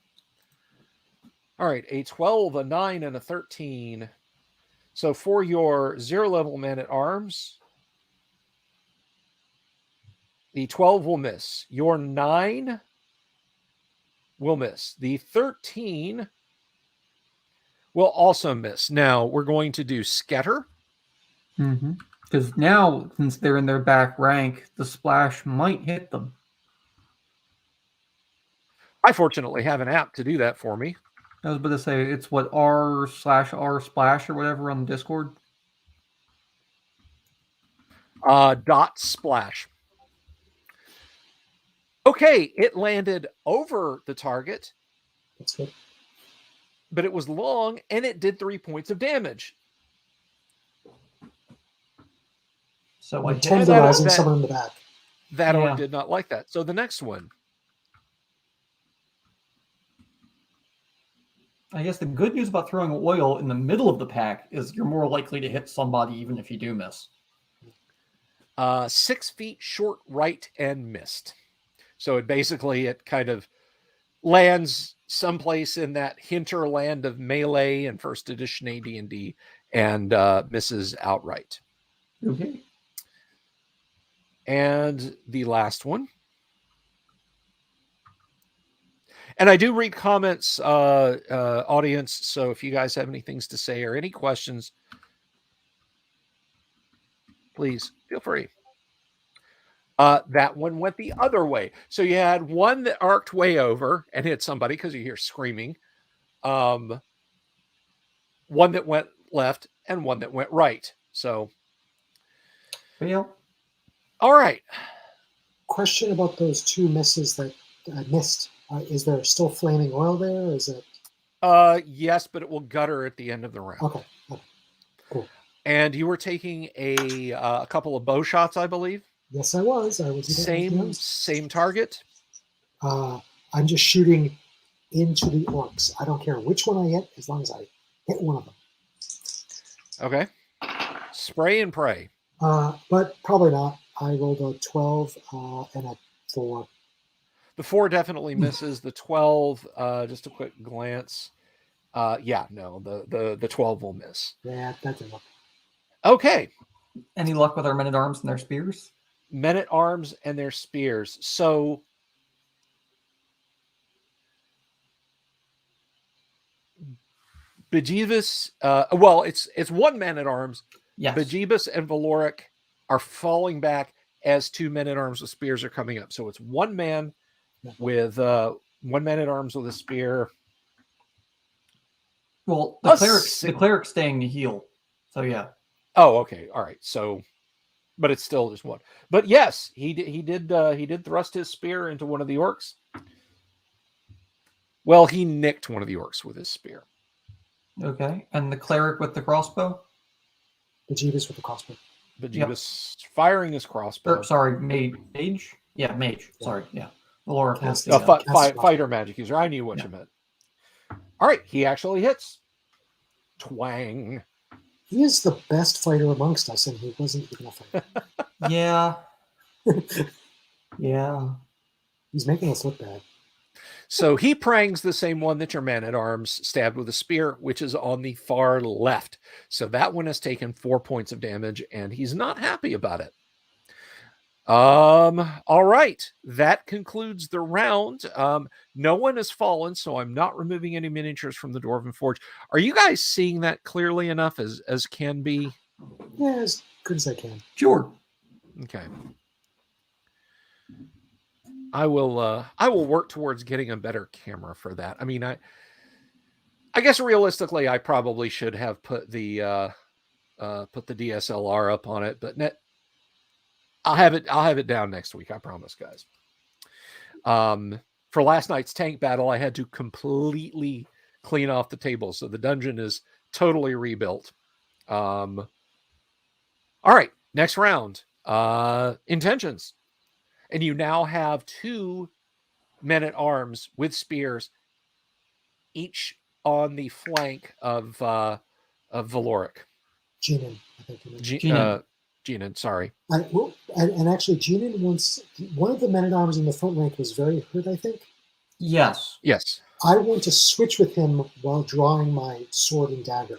All right, a 12, a 9, and a 13. So for your 0 level Man-at-Arms, the 12 will miss. Your 9 will miss. The 13 will also miss. Now we're going to do Scatter. Because now, since they're in their back rank, the splash might hit them. I fortunately have an app to do that for me. I was about to say, it's what r/r splash or whatever on the Discord. Dot splash. Okay, it landed over the target. That's good. But it was long and it did 3 points of damage. So I tenderizing someone in the back. That orc did not like that. So the next one. I guess the good news about throwing oil in the middle of the pack is you're more likely to hit somebody even if you do miss. 6 feet short right and missed. So it kind of lands someplace in that hinterland of melee and first edition AD&D and misses outright. Okay. And the last one. And I do read comments, audience. So if you guys have any things to say or any questions, please feel free. That one went the other way. So you had one that arced way over and hit somebody because you hear screaming. One that went left and one that went right. So. Fail. All right. Question about those 2 misses that I missed. Is there still flaming oil there? Or is it? Yes, but it will gutter at the end of the round. Okay. Cool. And you were taking a couple of bow shots, I believe. Yes, I was. Same target. I'm just shooting into the orcs. I don't care which one I hit, as long as I hit one of them. Okay. Spray and pray. But probably not. I rolled a 12 and a 4. The 4 definitely misses. The 12, just a quick glance. The 12 will miss. Yeah, that didn't look. Okay. Any luck with our men-at-arms and their spears? Men-at-Arms and their spears. So Bejeebus, well, it's one man-at-arms. Yes. Bejeebus and Valoric are falling back as two men-at-arms with spears are coming up. So it's one man with one man-at-arms with a spear. Well, the cleric's staying to heal. So yeah. Oh, okay. All right. So, but it's still just one. But yes, he did thrust his spear into one of the orcs. Well, he nicked one of the orcs with his spear. Okay. And the cleric with the crossbow? Bejeebus with the crossbow. Bejeebus firing his crossbow. Sorry, mage? Yeah, mage. Yeah. Sorry, yeah. Valoric was fighter magic user. I knew what you meant. All right, he actually hits. Twang. He is the best fighter amongst us, and he wasn't even a fighter. Yeah. Yeah. He's making us look bad. So he prangs the same one that your man-at-arms stabbed with a spear, which is on the far left. So that one has taken 4 points of damage, and he's not happy about it. All right. That concludes the round. No one has fallen, so I'm not removing any miniatures from the Dwarven Forge. Are you guys seeing that clearly enough as can be? Yeah, as good as I can. Sure. Okay. I will work towards getting a better camera for that. I mean, I guess realistically, I probably should have put the DSLR up on it, but I'll have it down next week. I promise, guys. For last night's tank battle, I had to completely clean off the table, so the dungeon is totally rebuilt. All right, next round. Intentions. And you now have two men-at-arms with spears, each on the flank of Valoric. Genin, I think you meant. Genin, sorry. And actually, Genin once, one of the men-at-arms in the front rank was very hurt, I think. Yes. Yes. I want to switch with him while drawing my sword and dagger.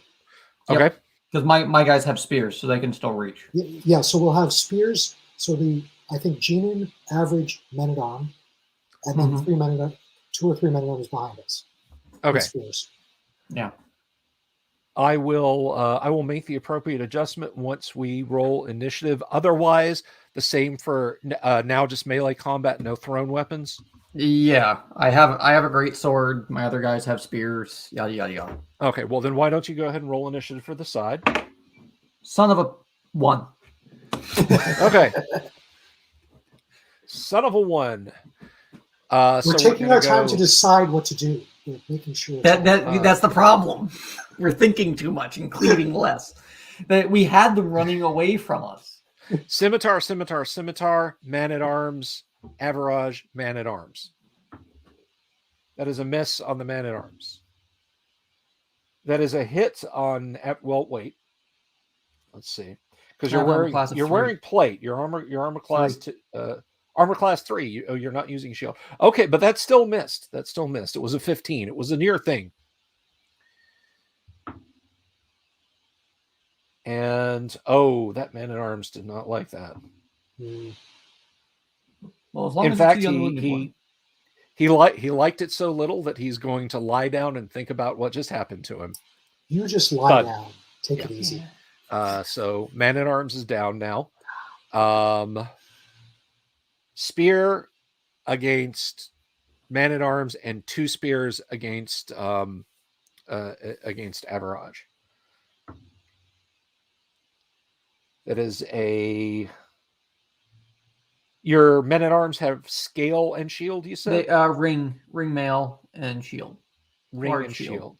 Okay. Because my guys have spears, so they can still reach. Yeah, so we'll have spears. So I think Genin, average men-at-arm, and then 2 or 3 men-at-arms behind us. Okay. Spears. Yeah. I will make the appropriate adjustment once we roll initiative. Otherwise, the same for now, just melee combat, no thrown weapons. Yeah, I have a great sword. My other guys have spears. Yada yada yada. Okay, well then why don't you go ahead and roll initiative for the side? Son of a 1. Okay. Son of a 1. We're so taking our time to decide what to do. We're making sure that's the problem. We're thinking too much and cleaving less. That we had them running away from us. Scimitar, man-at-arms, average, man-at-arms. That is a miss on the man-at-arms. That is a hit on. Well, wait. Let's see, because you're wearing plate. Your armor class armor class 3. You're not using shield. Okay, but that still missed. It was a 15. It was a near thing. And that man-at-arms did not like that. Well, as long in as fact, he liked it so little that he's going to lie down and think about what just happened to him. You just lie down. Take it easy. So man-at-arms is down now. Spear against man-at-arms and 2 spears against Average. That is your men-at-arms have scale and shield, you said? Ring mail and shield. Ring and shield.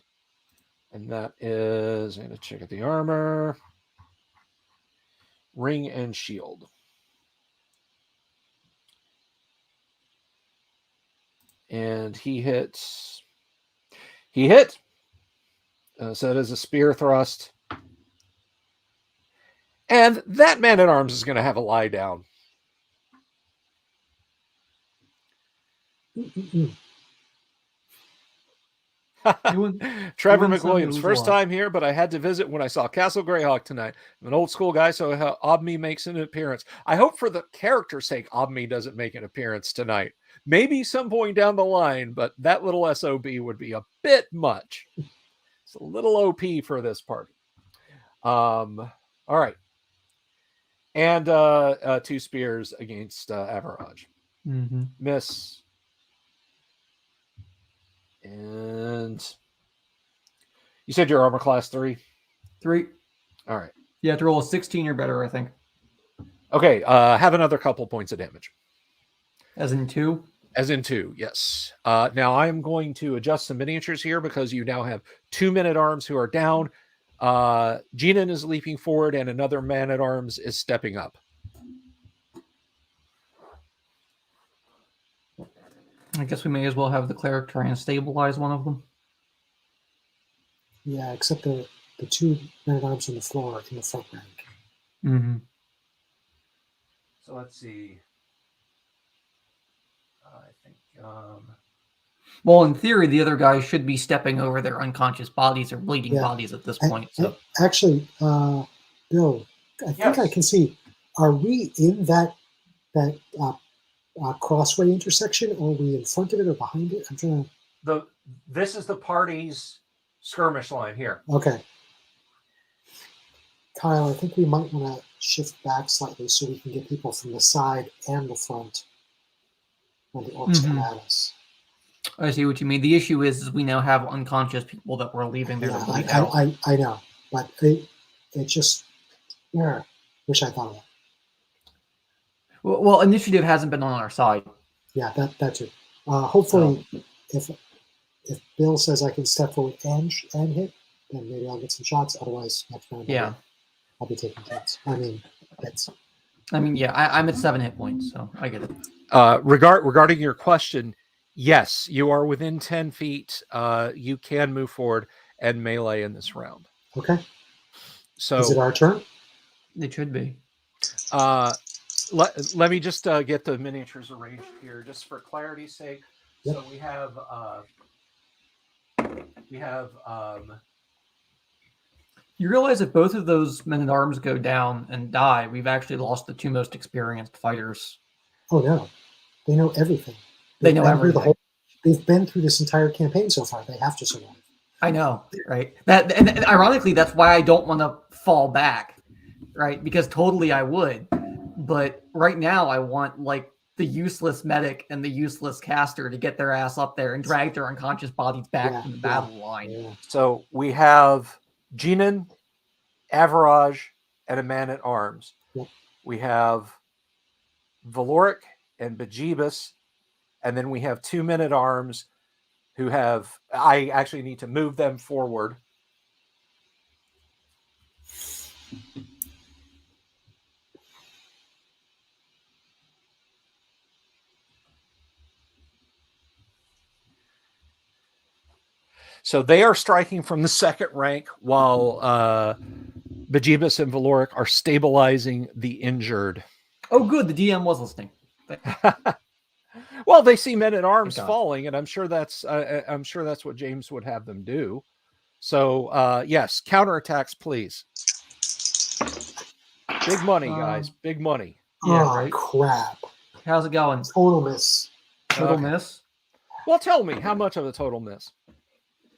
And that is, I'm going to check out the armor. Ring and shield. And he hit. So it is a spear thrust. And that man-at-arms is going to have a lie down. Trevor McWilliams, first time here, but I had to visit when I saw Castle Greyhawk tonight. I'm an old school guy, so Obmi makes an appearance. I hope for the character's sake, Obmi doesn't make an appearance tonight. Maybe some point down the line, but that little SOB would be a bit much. It's a little OP for this party. All right. And 2 spears against Average. Mm-hmm. Miss. And you said your armor class 3? 3. All right. You have to roll a 16 or better, I think. Okay. Have another couple points of damage. As in 2? As in 2, yes. Now I am going to adjust some miniatures here because you now have 2 men-at-arms who are down. Jinan is leaping forward and another man-at-arms is stepping up. I guess we may as well have the cleric try and stabilize one of them. Yeah, except the 2 men-at-arms on the floor in the front rank. Mm-hmm. So let's see. I think... Well, in theory, the other guys should be stepping over their unconscious bodies or bleeding bodies at this point. So, actually, Bill, I think I can see. Are we in that crossway intersection, or are we in front of it or behind it? I'm trying to. This is the party's skirmish line here. Okay, Kyle, I think we might want to shift back slightly so we can get people from the side and the front when the orcs come at us. I see what you mean. The issue is we now have unconscious people that we're leaving there to bleed out. I know, but it just, wish I thought of that. Well, initiative hasn't been on our side. Yeah, that too. Hopefully, if Bill says I can step forward and hit, then maybe I'll get some shots. Otherwise, next round, I'll be taking shots. I mean, hits. I'm at 7 hit points, so I get it. Regarding your question, yes, you are within 10 feet. You can move forward and melee in this round. Okay. So is it our turn? It should be. Let me just get the miniatures arranged here, just for clarity's sake. Yep. So we have. You realize if both of those men-at-arms go down and die, we've actually lost the 2 most experienced fighters. Oh no, they know everything. They know everything. They've been through this entire campaign so far. They have to survive. I know, right? And ironically, that's why I don't want to fall back, right? Because totally I would, but right now I want like the useless medic and the useless caster to get their ass up there and drag their unconscious bodies back from the battle line. Yeah. So we have Jinan, Average, and a man-at-arms. Yep. We have Valoric and Bajibus, and then we have 2 men-at-arms who have... I actually need to move them forward. So they are striking from the second rank, while Bajibus and Valoric are stabilizing the injured. Oh, good. The DM was listening. Well, they see men-at-arms falling, and I'm sure that's what James would have them do. So yes, counterattacks, please. Big money, guys. Big money. Yeah, right. Crap. How's it going? Total miss. Total miss? Well, tell me, how much of a total miss?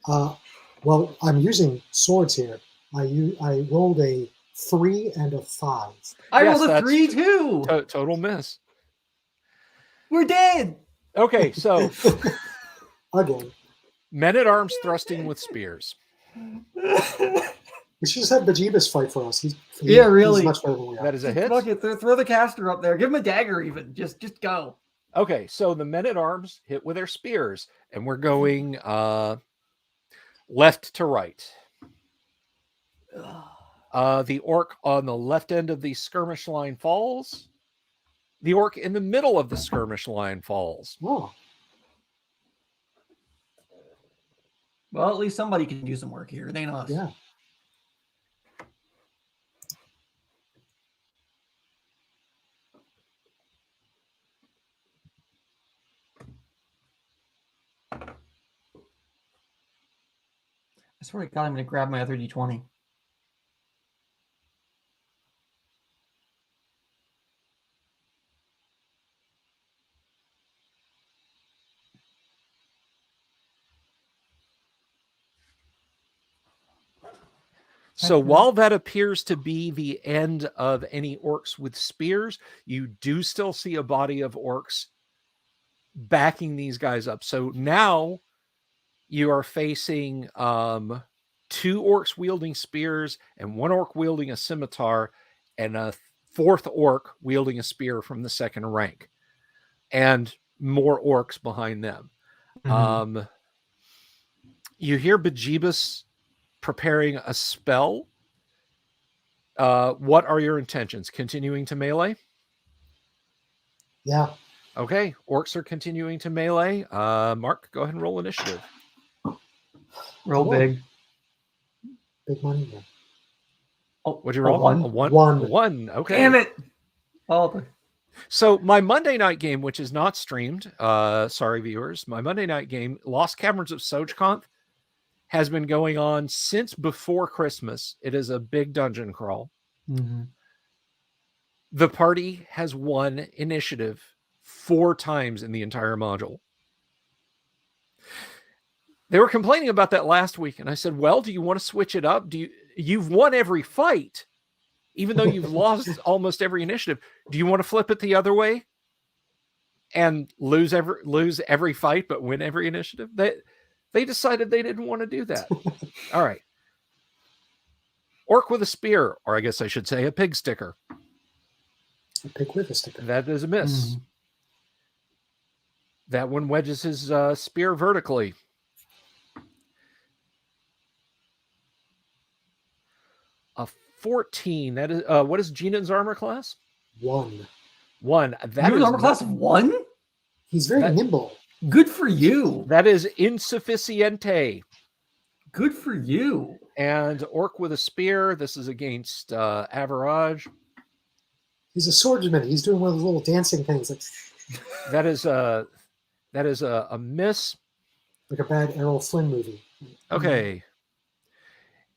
Well, I'm using swords here. I rolled a 3 and a 5. I rolled a 3 too. Total miss. We're dead. Okay, so again, men-at-arms thrusting with spears. We should just have Bajibus fight for us. Really. He's much better than we are. That is a hit. Fuck it. Throw the caster up there. Give him a dagger even. Just go. Okay, so the men-at-arms hit with their spears, and we're going left to right. The orc on the left end of the skirmish line falls. The orc in the middle of the skirmish line falls. Oh. Well, at least somebody can do some work here. It ain't us. Yeah. I swear to God, I'm going to grab my other D20. So while that appears to be the end of any orcs with spears, you do still see a body of orcs backing these guys up. So now you are facing 2 orcs wielding spears and 1 orc wielding a scimitar and a 4th orc wielding a spear from the 2nd rank, and more orcs behind them. You hear Bejeebus preparing a spell. What are your intentions? Continuing to melee? Yeah. Okay, orcs are continuing to melee. Mark, go ahead and roll initiative. Roll big. Big money. Yeah. Oh, what'd you roll? One. A one. One. A 1. Okay. Damn it! Oh. So my Monday night game, which is not streamed, sorry viewers, my Monday night game, Lost Caverns of Sojkonth, has been going on since before Christmas. It is a big dungeon crawl. The party has won initiative 4 times in the entire module. They were complaining about that last week, and I said, well, do you want to switch it up? You've won every fight, even though you've lost almost every initiative. Do you want to flip it the other way and lose every fight but win every initiative? They decided they didn't want to do that. All right. Orc with a spear, or I guess I should say a pig sticker. A pig with a sticker. That is a miss. That one wedges his spear vertically. A 14. That is what is Genan's armor class? 1. 1. That is armor class of 1? He's very nimble. Good for you. That is insufficiente. Good for you. And orc with a spear. This is against Average. He's a swordsman. He's doing one of those little dancing things. That is a miss. Like a bad Errol Flynn movie. Okay.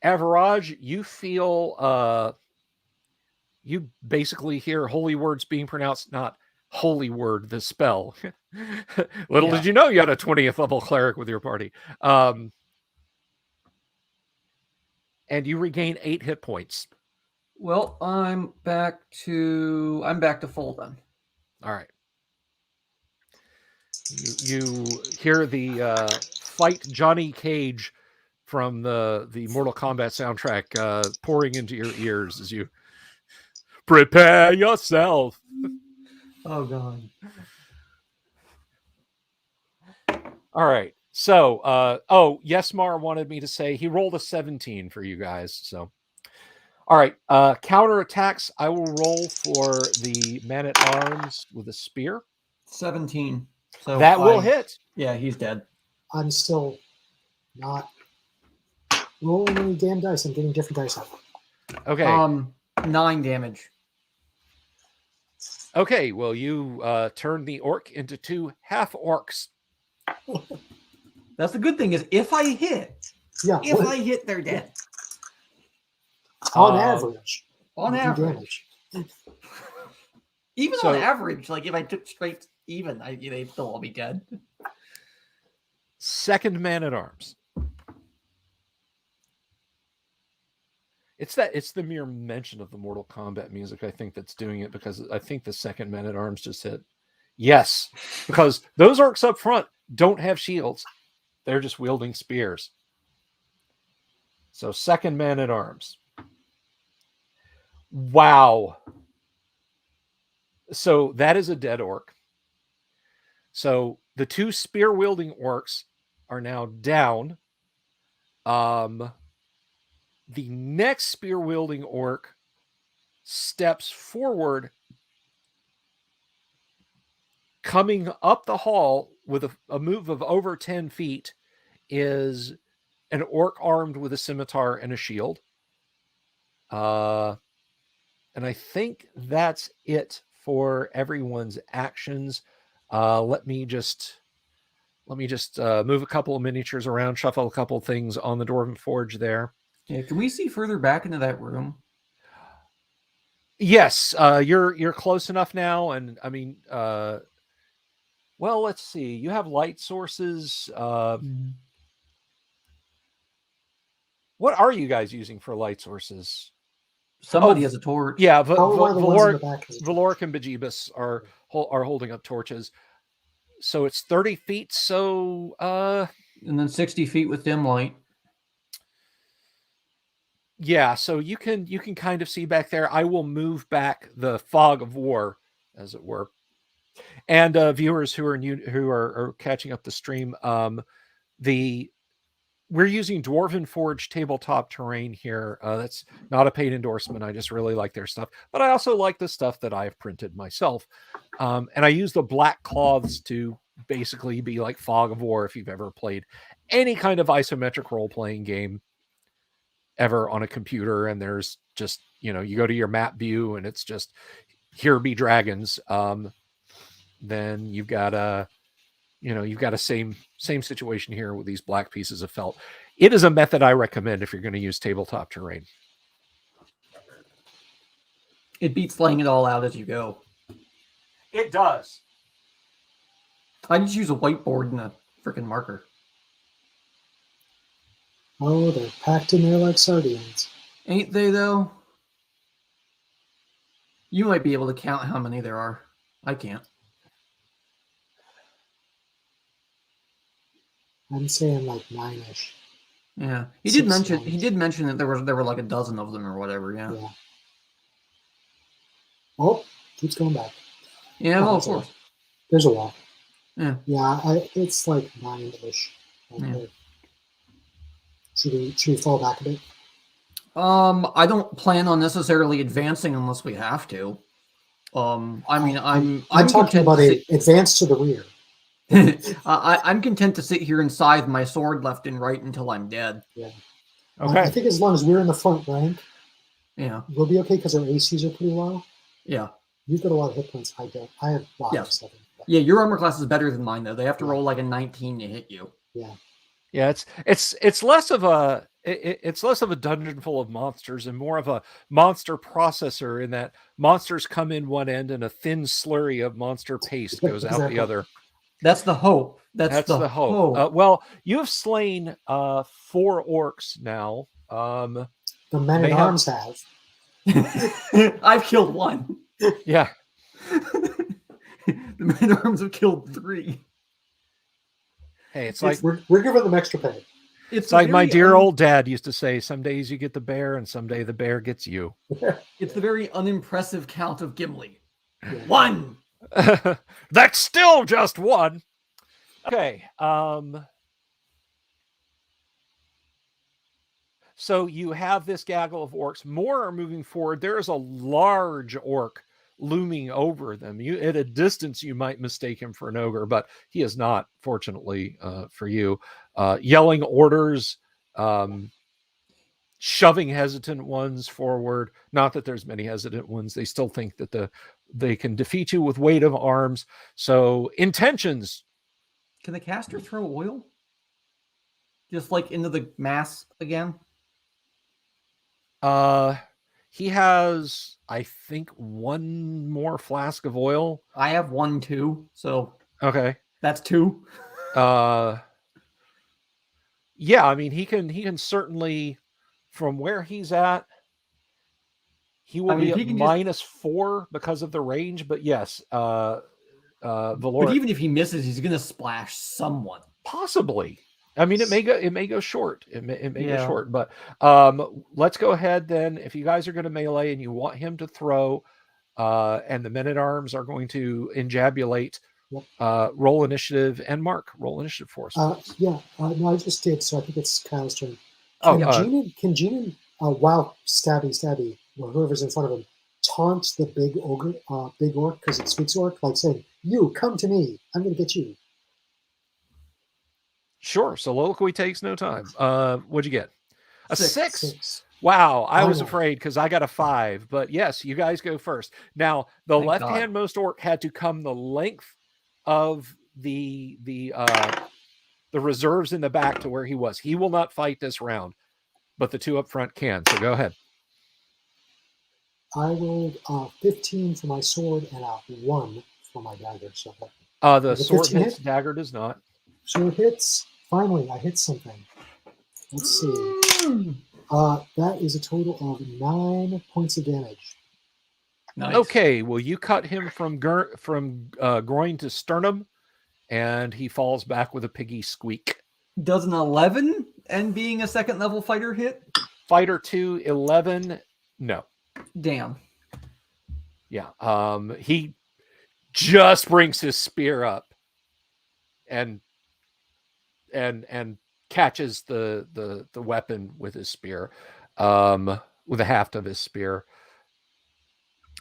Average, you feel you basically hear holy words being pronounced, not holy word, the spell. Little did you know you had a 20th level cleric with your party. And you regain 8 hit points. Well, I'm back to full then. All right. You hear the fight Johnny Cage from the Mortal Kombat soundtrack pouring into your ears as you prepare yourself. Oh, God. All right. So, Yesmar wanted me to say he rolled a 17 for you guys. So, all right. Counter attacks. I will roll for the man at arms with a spear. 17. So that will hit. Yeah, he's dead. I'm still not rolling any damn dice. I'm getting different dice out. Okay. 9 damage. Okay. Well, you turn the orc into 2 half orcs. That's the good thing is if I hit, they're dead. On average. On average. Even on average, like if I took straight even, they'd still all be dead. Second man at arms. It's the mere mention of the Mortal Kombat music, I think, that's doing it, because I think the second man at arms just hit. Yes, because those orcs up front don't have shields. They're just wielding spears. So second man at arms. Wow. So that is a dead orc. So the 2 spear wielding orcs are now down. The next spear wielding orc steps forward, coming up the hall with a move of over 10 feet is an orc armed with a scimitar and a shield. And I think that's it for everyone's actions. Let me just move a couple of miniatures around, shuffle a couple of things on the Dwarven Forge there. Yeah, can we see further back into that room? Yes, you're close enough now, and I mean, well, let's see. You have light sources. What are you guys using for light sources? Somebody has a torch. Yeah, Valoric and Bejeebus are holding up torches. So it's 30 feet. So and then 60 feet with dim light. Yeah, so you can kind of see back there. I will move back the fog of war, as it were. And viewers who are new, who are catching up the stream, we're using Dwarven Forge tabletop terrain here. That's not a paid endorsement. I just really like their stuff, but I also like the stuff that I've printed myself. And I use the black cloths to basically be like fog of war. If you've ever played any kind of isometric role-playing game ever on a computer, and there's just, you go to your map view and it's just, here be dragons. Then you've got a same situation here with these black pieces of felt. It is a method I recommend if you're going to use tabletop terrain. It beats laying it all out as you go. It does. I just use a whiteboard and a freaking marker. Oh, they're packed in there like sardines. Ain't they, though? You might be able to count how many there are. I can't. I'm saying like 9-ish. Yeah, he did mention that there were like a dozen of them or whatever. Yeah. Oh, keeps going back. Yeah, well, of course. There's a wall. Yeah. Yeah, it's like 9-ish. Okay. Should we fall back a bit? I don't plan on necessarily advancing unless we have to. I'm talking about advance to the rear. I'm content to sit here and scythe my sword left and right until I'm dead. Yeah. Okay. I think as long as we're in the front rank, yeah, we'll be okay because our ACs are pretty low. Yeah. You've got a lot of hit points. I don't. I have 7. Yeah, your armor class is better than mine though. They have to roll like a 19 to hit you. Yeah. Yeah, it's less of a dungeon full of monsters and more of a monster processor, in that monsters come in one end and a thin slurry of monster paste goes out the other. That's the hope. That's the hope. Well, you have slain 4 orcs now. The men-at-arms have. I've killed 1. Yeah. The men-at-arms have killed 3. Hey, it's like we're giving them extra pay. It's like my dear old dad used to say, some days you get the bear and someday the bear gets you. It's the very unimpressive count of Gimli. 1! That's still just 1. Okay. So you have this gaggle of orcs. More are moving forward. There is a large orc looming over them. At a distance, you might mistake him for an ogre, but he is not, fortunately for you. Yelling orders, shoving hesitant ones forward. Not that there's many hesitant ones. They still think that they can defeat you with weight of arms. So intentions. Can the caster throw oil? Just like into the mass again? He has, I think, 1 more flask of oil. I have 1 too, so okay, that's 2. Yeah, I mean, he can certainly, from where he's at, he will be at -4 because of the range. But yes, Valor. But even if he misses, he's going to splash someone. Possibly. I mean, it may go short. It may go short. But let's go ahead then. If you guys are going to melee and you want him to throw, and the men-at-arms are going to enjabulate, roll initiative, and Mark, roll initiative for us. No, I just did. So I think it's Kyle's turn. Can Gina, while stabby, or whoever's in front of him, taunt the big orc because it speaks orc, like saying, "You come to me. I'm going to get you." Sure. Soliloquy takes no time. What'd you get? A 6. Wow. I was afraid because I got a 5. But yes, you guys go first. Now, the left-handmost orc had to come the length of the reserves in the back to where he was. He will not fight this round, but the 2 up front can. So go ahead. I rolled 15 for my sword and a 1 for my dagger. So the sword hits, dagger does not. Sword hits. Finally, I hit something. Let's see. That is a total of 9 points of damage. Nice. Okay, well, you cut him from groin to sternum, and he falls back with a piggy squeak. Does an 11 and being a second level fighter hit? Fighter 2, 11. No. Damn. Yeah. He just brings his spear up and catches the weapon with his spear, with the haft of his spear.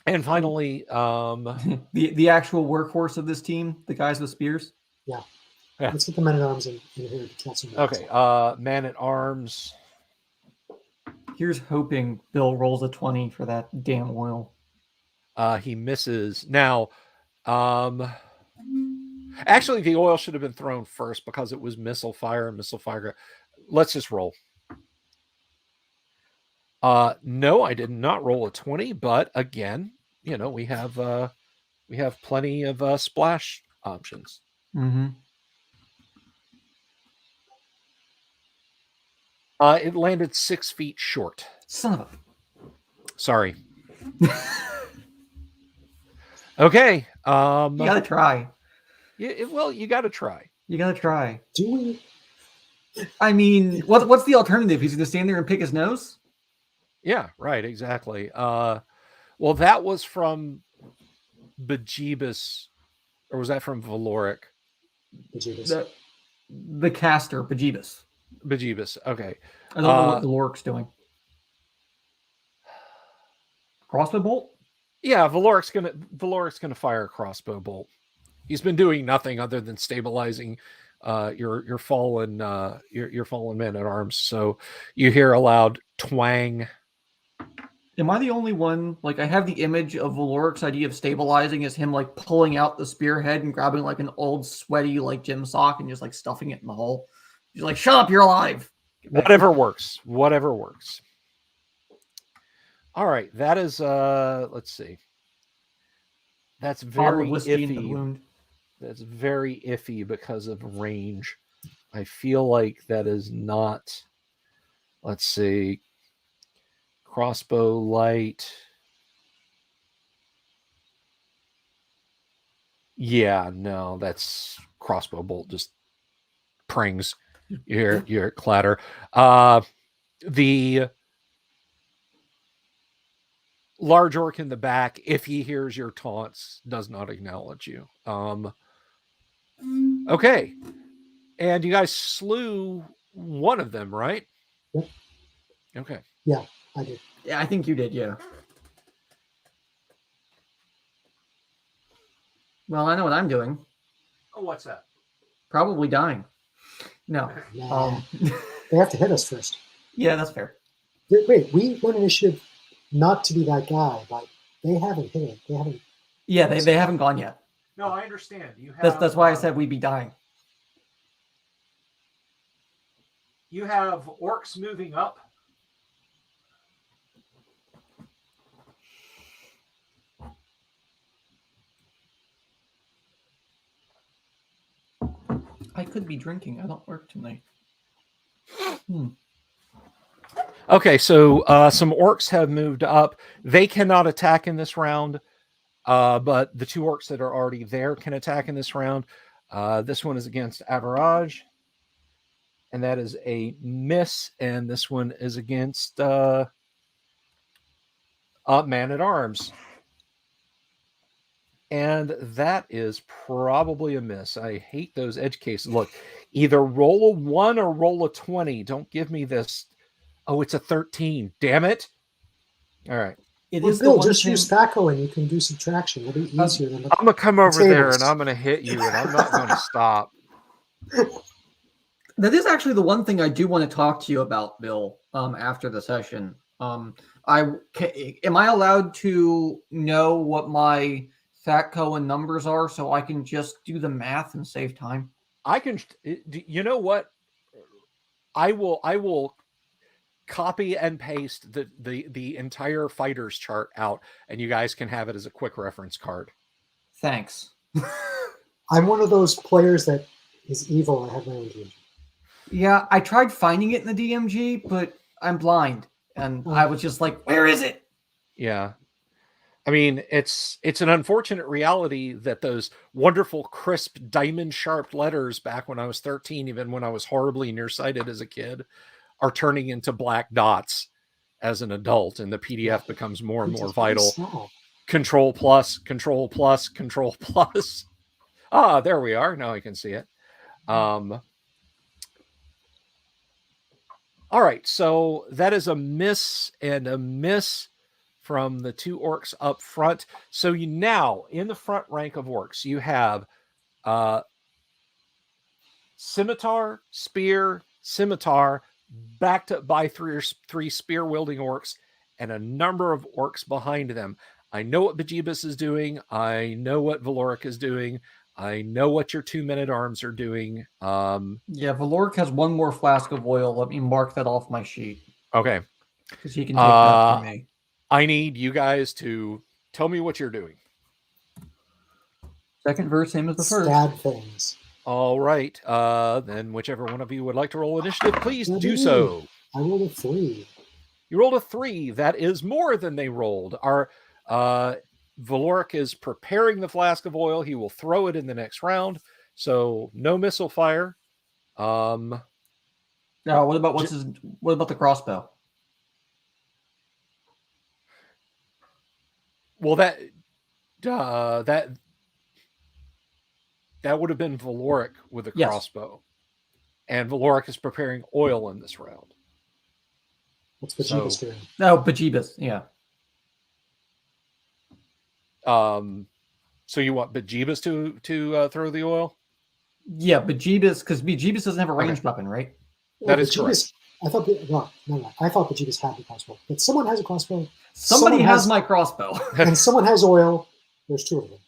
And finally, the actual workhorse of this team, the guys with spears. Yeah. Yeah. Let's get the men at arms in here to kill some. Okay, man at arms. Here's hoping Bill rolls a 20 for that damn oil. He misses. Now, actually, the oil should have been thrown first because it was missile fire. Let's just roll. No, I did not roll a 20, but again, we have plenty of splash options. Mm-hmm. It landed 6 feet short. Son of a... Sorry. Okay. You gotta try. Well, you gotta try. You gotta try. Do we? I mean, what's the alternative? He's gonna stand there and pick his nose? Yeah, right, exactly. Well, that was from Bejeebus, or was that from Valoric? Bejeebus. The caster, Bejeebus. Bejeebus, okay. I don't know what Valoric's doing. Crossbow bolt? Yeah, Valoric's gonna fire a crossbow bolt. He's been doing nothing other than stabilizing your fallen men at arms. So you hear a loud twang. Am I the only one? Like, I have the image of Valoric's idea of stabilizing as him like pulling out the spearhead and grabbing like an old sweaty like gym sock and just like stuffing it in the hole. He's like, "Shut up, you're alive." Whatever works. All right, that is let's see. That's very iffy. That's very iffy because of range. I feel like that is not. Let's see. Crossbow light. Yeah, no, that's crossbow bolt just prings. You hear it clatter. The large orc in the back, if he hears your taunts, does not acknowledge you. Okay. And you guys slew one of them, right? Yep. Okay. Yeah, I did. Yeah, I think you did, yeah. Well, I know what I'm doing. Oh, what's that? Probably dying. No. Nah. They have to hit us first. Yeah, that's fair. Wait, we won initiative not to be that guy, but they haven't hit it. They haven't. Yeah, they haven't gone yet. No, I understand. You have, that's why I said we'd be dying. You have orcs moving up. I could be drinking. I don't work tonight. Okay, so some orcs have moved up. They cannot attack in this round, but the 2 orcs that are already there can attack in this round. This one is against Average, and that is a miss. And this one is against Man at Arms. And that is probably a miss. I hate those edge cases. Look, either roll a 1 or roll a 20. Don't give me this. Oh, it's a 13. Damn it. All right. Bill, just use THAC0 and you can do subtraction. It'll be easier than I'm going to come over there and I'm going to hit you and I'm not going to stop. That is actually the one thing I do want to talk to you about, Bill, after the session. Am I allowed to know what my THAC0 and numbers are so I can just do the math and save time? I can, you know what? I will copy and paste the entire fighters chart out and you guys can have it as a quick reference card. Thanks. I'm one of those players that is evil. I have my own DMG. Yeah, I tried finding it in the DMG, but I'm blind. And I was just like, where is it? Yeah. I mean, it's an unfortunate reality that those wonderful, crisp, diamond-sharp letters back when I was 13, even when I was horribly nearsighted as a kid, are turning into black dots as an adult, and the PDF becomes more and more vital. Control plus, control plus, control plus. Ah, there we are. Now I can see it. All right, so that is a miss and a miss from the two orcs up front. So you now, in the front rank of orcs, you have scimitar, spear, scimitar, backed up by three spear-wielding orcs, and a number of orcs behind them. I know what Bejeebus is doing. I know what Valoric is doing. I know what your 2 men-at-arms are doing. Yeah, Valoric has one more flask of oil. Let me mark that off my sheet. Okay. Because he can take that from me. I need you guys to tell me what you're doing. Second verse, same as the first. Stab things. All right. Then whichever one of you would like to roll initiative, please do so. I rolled a 3. You rolled a 3. That is more than they rolled. Our Valoric is preparing the flask of oil. He will throw it in the next round. So no missile fire. Now, what about the crossbow? Well, that would have been Valoric with a crossbow. And Valoric is preparing oil in this round. What's Bejeebus doing? No, Bejeebus, yeah. So you want Bejeebus to throw the oil? Yeah, Bejeebus, because Bejeebus doesn't have a ranged weapon, right? That is correct. I thought I thought Bejeebus had the crossbow. But someone has a crossbow. Somebody has my crossbow. And someone has oil. There's 2 of them.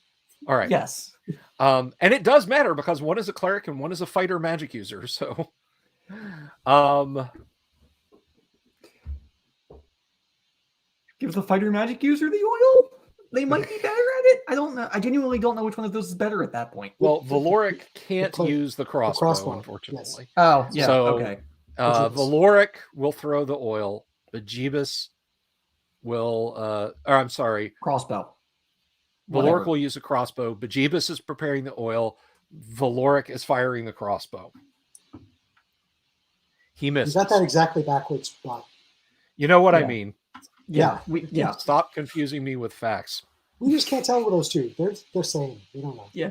All right. Yes. And it does matter because one is a cleric and one is a fighter magic user. So, give the fighter magic user the oil. They might be better at it. I don't know. I genuinely don't know which one of those is better at that point. Well, Valoric can't use the crossbow, unfortunately. Yes. Oh, yeah. So, okay. Valoric will throw the oil. Bejeebus will, crossbow. Valoric will use a crossbow. Bejeebus is preparing the oil. Valoric is firing the crossbow. He misses. You got that exactly backwards, but you know what I mean. Yeah. Stop confusing me with facts. We just can't tell what those two. They're same. We don't know. Yeah.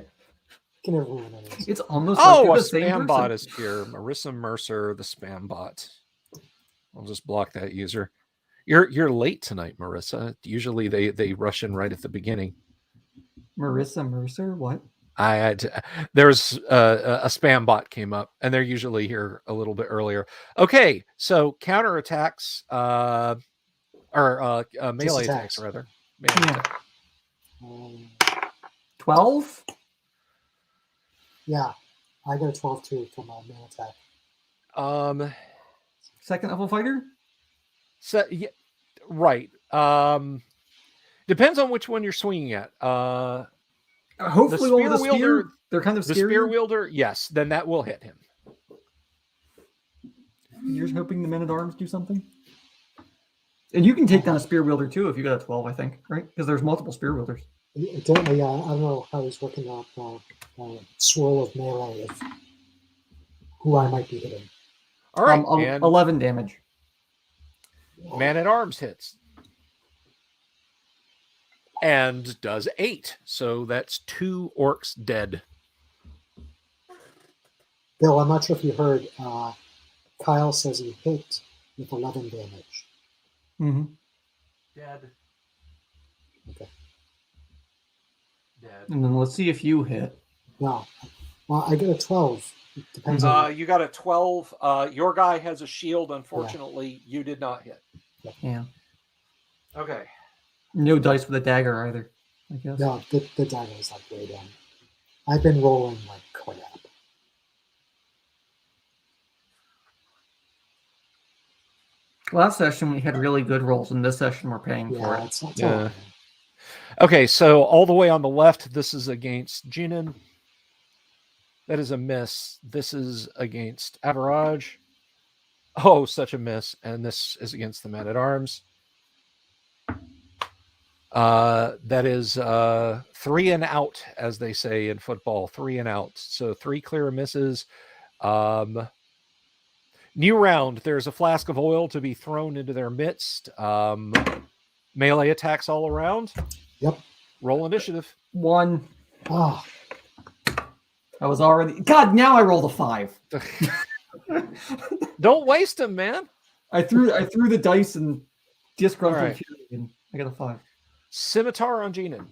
Can never remember that. It's almost a same spam person. bot is here. Marissa Mercer, the spam bot. I'll just block that user. You're late tonight, Marissa. Usually they rush in right at the beginning. Marissa Mercer, what? There's a spam bot came up, and they're usually here a little bit earlier. Okay, so counterattacks, or melee attacks rather. Melee attack. 12? Yeah, I got a 12 too for my melee attack. Second level fighter? So yeah, right. Depends on which one you're swinging at. Hopefully, the spear, they're kind of scary. The spear wielder, yes, then that will hit him. You're hoping the men-at-arms do something? And you can take down a spear wielder too if you got a 12, I think, right? Because there's multiple spear wielders. I don't know how he's working out swirl of melee of who I might be hitting. All right, 11 damage. Man-at-arms hits. And does 8. So that's 2 orcs dead. Bill, I'm not sure if you heard. Kyle says he hit with 11 damage. Mm-hmm. Dead. Okay. Dead. And then let's see if you hit. No. Well, I get a 12. It depends on... You got a 12. Your guy has a shield. Unfortunately, you did not hit. Yeah. Okay. No dice for the dagger either, I guess. No, the dagger is like way down. I've been rolling like crap. Last session we had really good rolls, and this session we're paying for it. It's all Okay, so all the way on the left, this is against Jinan. That is a miss. This is against Average. Oh, such a miss. And this is against the man-at-arms. That is 3 and out, as they say in football. 3 and out. So 3 clear misses. New round. There's a flask of oil to be thrown into their midst. Melee attacks all around. Yep. Roll initiative. 1. Ah, I was already. God, now I rolled a 5. Don't waste them, man. I threw the dice and disgruntled All right. Fury, and I got a 5. Scimitar on Genin.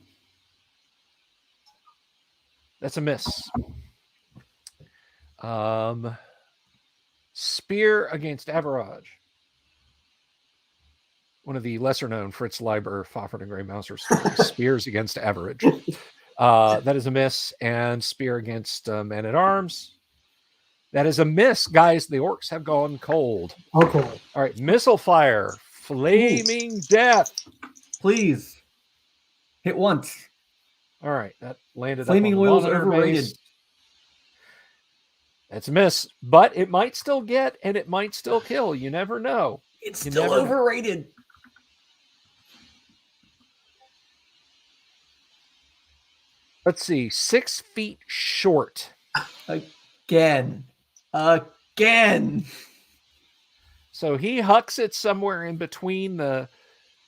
That's a miss. Spear against Average. One of the lesser-known Fritz Leiber, Fafhrd and Grey Mouser stories. Spears against Average. That is a miss. And spear against Man-at-Arms. That is a miss. Guys, the orcs have gone cold. okay. All right, missile fire. Flaming death. Please. Hit once. All right, that landed Flaming up on the oil's monitor overrated. base. That's a miss, but it might still get and it might still kill. You never know. It's You still never know. overrated. Let's see, 6 feet short. Again. So he hucks it somewhere in between the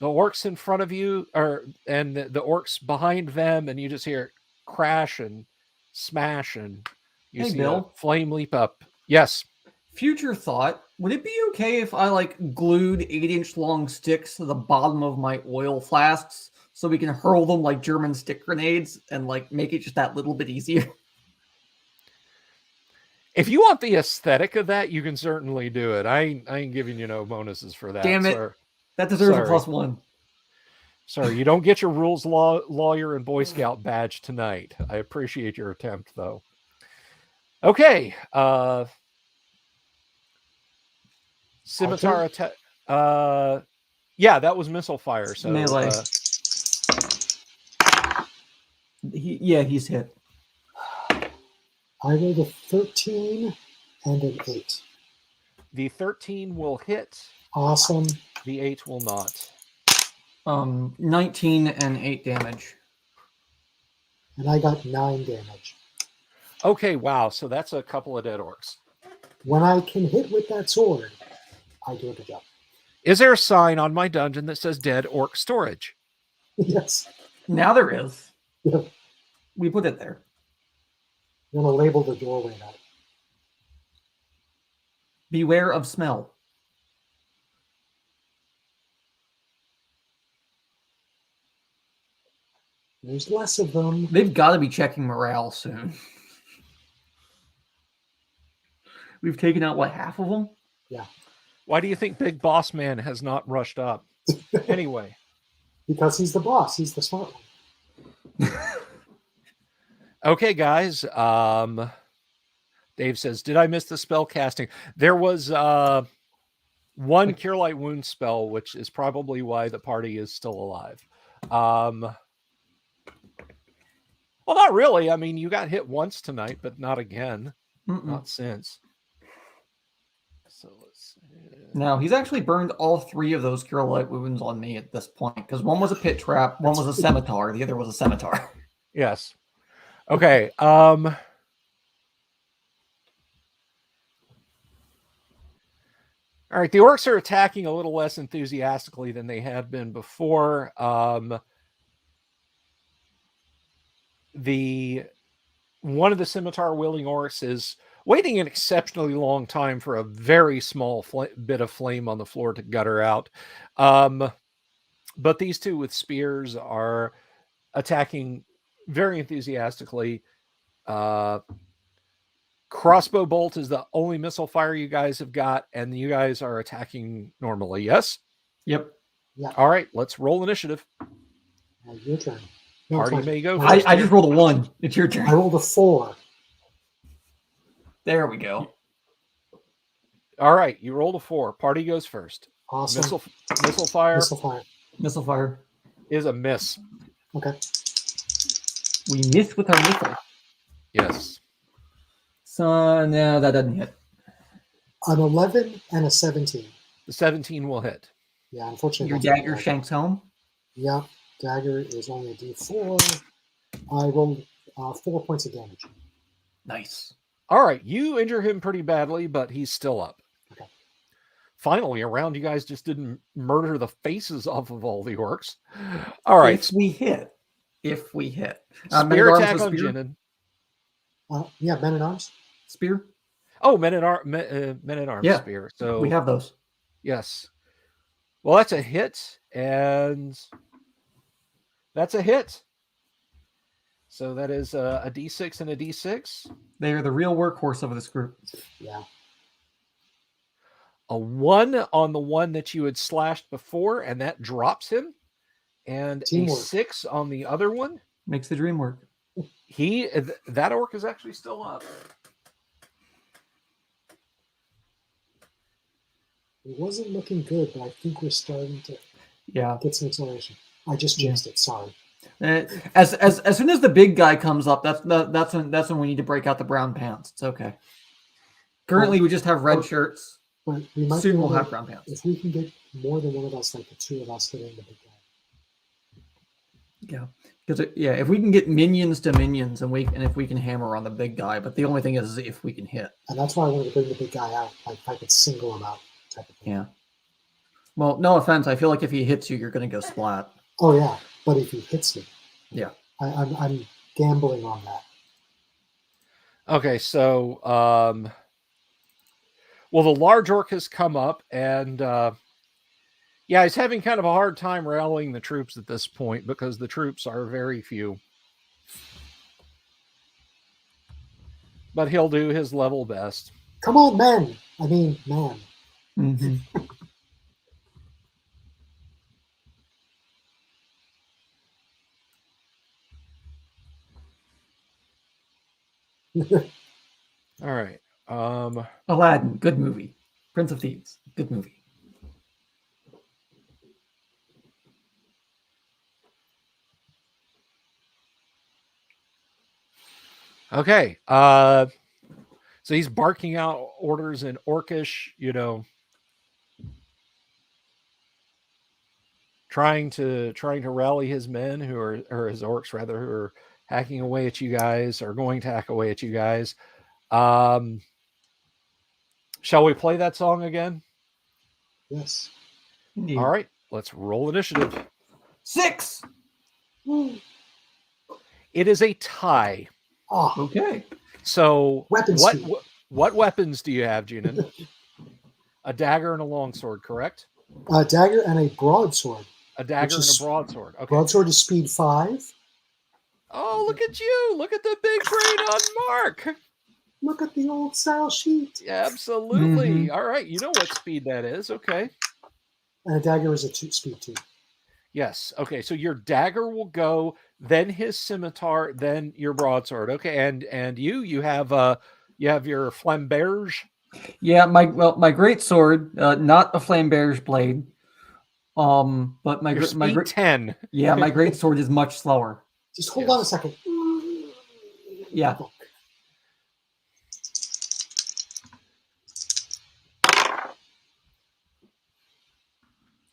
orcs in front of you, and the orcs behind them, and you just hear it crash and smash, and you Hey, see Bill. a flame leap up. Yes. Future thought, would it be okay if I glued 8-inch long sticks to the bottom of my oil flasks so we can hurl them like German stick grenades and make it just that little bit easier? If you want the aesthetic of that, you can certainly do it. I ain't giving you no bonuses for that. Damn it. Sir. That deserves Sorry. a +1. Sorry, you don't get your rules lawyer and Boy Scout badge tonight. I appreciate your attempt, though. Okay. Scimitar Attack. Yeah, that was missile fire. So Melee. He's hit. I rolled a 13 and an 8. the 13 will hit. Awesome. The 8 will not. 19 and 8 damage. And I got 9 damage. Okay, wow. So that's a couple of dead orcs. When I can hit with that sword, I do a good job. Is there a sign on my dungeon that says dead orc storage? Yes. Now there is. Yeah. We put it there. I'm going to label the doorway now. Beware of smell. There's less of them. They've got to be checking morale soon. We've taken out, half of them? Yeah. Why do you think Big Boss Man has not rushed up? Anyway. Because he's the boss. He's the smart one. Okay, guys. Dave says, did I miss the spell casting? There was one Cure Light Wound spell, which is probably why the party is still alive. Well, not really. I mean, you got hit once tonight, but not again. Not since. So let's see. No, he's actually burned all 3 of those Cure Light Wounds on me at this point, because one was a pit trap, one was a scimitar, the other was a scimitar. Yes. Okay. All right, the orcs are attacking a little less enthusiastically than they had been before. One of the scimitar wielding orcs is waiting an exceptionally long time for a very small bit of flame on the floor to gutter out. But these two with spears are attacking very enthusiastically. Crossbow bolt is the only missile fire you guys have got, and you guys are attacking normally. Yes. Yep. Yeah. All right. Let's roll initiative. Your turn. No, Party it's may go I first. just rolled a 1. It's your turn. I rolled a 4. There we go. All right. You rolled a 4. Party goes first. Awesome. Missile fire Missile fire. Missile fire. is a miss. Okay. We miss with our missile. Yes. So, no, that doesn't hit. An 11 and a 17. The 17 will hit. Yeah, unfortunately. Your dagger shanks home. Yeah, dagger is only a D4. I rolled 4 points of damage. Nice. All right, you injure him pretty badly, but he's still up. Okay. Finally, a round you guys just didn't murder the faces off of all the orcs. All right. If we hit. Spear attack on Jinin. Yeah, men at arms. Spear? Oh, men at arms Yeah, spear. So we have those. Yes. Well, that's a hit, and that's a hit. So that is a D6 and a D6. They are the real workhorse of this group. Yeah. A 1 on the one that you had slashed before, and that drops him. And Teamwork. A 6 on the other one. Makes the dream work. That orc is actually still up. It wasn't looking good, but I think we're starting to get some acceleration. I just jinxed it. Sorry. As soon as the big guy comes up, that's when we need to break out the brown pants. It's okay. Currently, we just have red shirts. But we might Soon we'll have brown pants. If we can get more than one of us, like the two of us, hitting the big guy. Yeah, because if we can get minions to minions, and if we can hammer on the big guy, but the only thing is if we can hit. And that's why I wanted to bring the big guy out, like if I could single him out, type of thing. Yeah. Well, no offense, I feel like if he hits you, you're going to go splat. Oh yeah, but if he hits me, yeah, I'm gambling on that. Okay, so well, the large orc has come up, and he's having kind of a hard time rallying the troops at this point because the troops are very few. But he'll do his level best. Come on, men! I mean, man. Mm-hmm. All right. Aladdin, good movie. Prince of Thieves, good movie. Okay. So he's barking out orders in Orcish, trying to rally his men or his orcs rather, who are hacking away at you guys, or going to hack away at you guys. Shall we play that song again? Yes. Indeed. All right, let's roll initiative. 6. It is a tie. Oh, okay. So Weapon what speed. what weapons do you have, Junin? A dagger and a longsword, correct? A dagger and a broadsword. A dagger and a broadsword. Okay. Broadsword is speed 5. Oh, look at you! Look at the big brain on Mark. Look at the old style sheet. Yeah, absolutely. Mhm. All right, you know what speed that is. Okay. And a dagger is a speed 2. Yes. Okay. So your dagger will go, then his scimitar, then your broadsword. Okay. And you have your flamberge. Yeah, my great sword, not a flamberge blade. But my great 10. Yeah, my great sword is much slower. Just hold on a second. Yeah.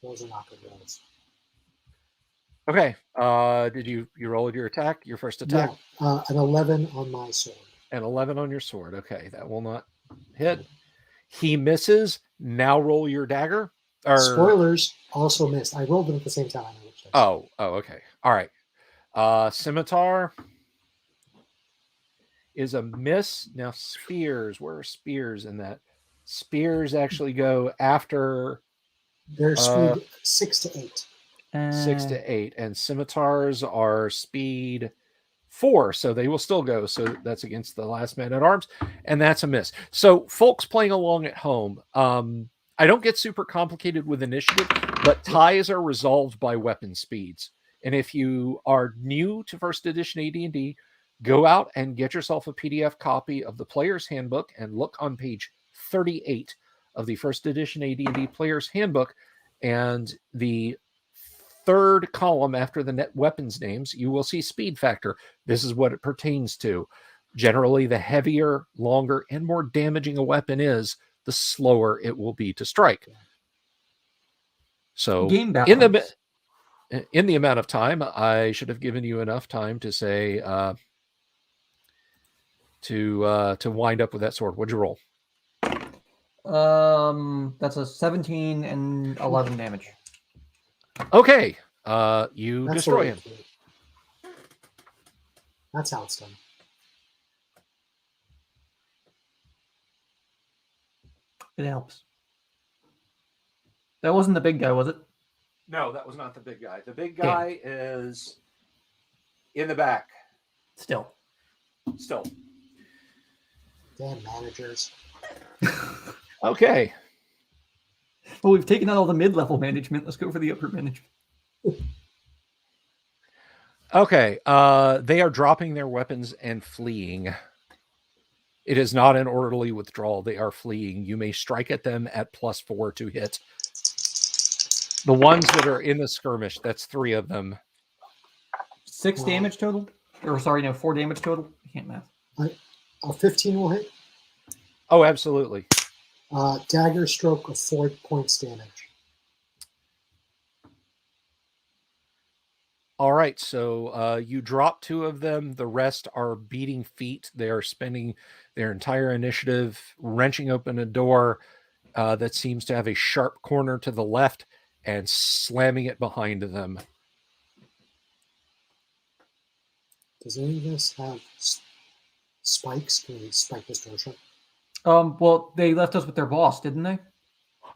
Those are not good rolls. Okay. Did you roll your attack? Your first attack? Yeah, an 11 on my sword. An 11 on your sword. Okay, that will not hit. He misses. Now roll your dagger. Spoilers, also missed. I rolled them at the same time. Oh, okay. All right. Scimitar is a miss. Now spears. Where are spears in that? Spears actually go after. They're speed 6 to 8. 6 to 8, and scimitars are speed 4, so they will still go. So that's against the last man at arms, and that's a miss. So folks playing along at home, I don't get super complicated with initiative, but ties are resolved by weapon speeds. And if you are new to first edition AD&D, go out and get yourself a PDF copy of the Player's Handbook and look on page 38 of the first edition AD&D Player's Handbook, and the third column after the net weapons names, you will see speed factor. This is what it pertains to. Generally, the heavier, longer, and more damaging a weapon is, the slower it will be to strike. So Game in balance. the amount of time, I should have given you enough time to say to wind up with that sword. What'd you roll? That's a 17 and 11 damage. Okay, you That's destroy really him. cute. That's how it's done. It helps. That wasn't the big guy, was it? No, that was not the big guy. The big guy is in the back. Still. Damn managers. Okay. Well, we've taken out all the mid-level management. Let's go for the upper management. Okay. They are dropping their weapons and fleeing. It is not an orderly withdrawal. They are fleeing. You may strike at them at +4 to hit. The ones that are in the skirmish, that's 3 of them. 6 damage total? Or sorry, no, 4 damage total? I can't math. 15 will hit. Oh, absolutely. Dagger stroke of 4 points damage. All right, so you drop 2 of them. The rest are beating feet. They are spending their entire initiative wrenching open a door that seems to have a sharp corner to the left and slamming it behind them. Does any of this have spikes? Can we spike this door shut? Well, they left us with their boss, didn't they?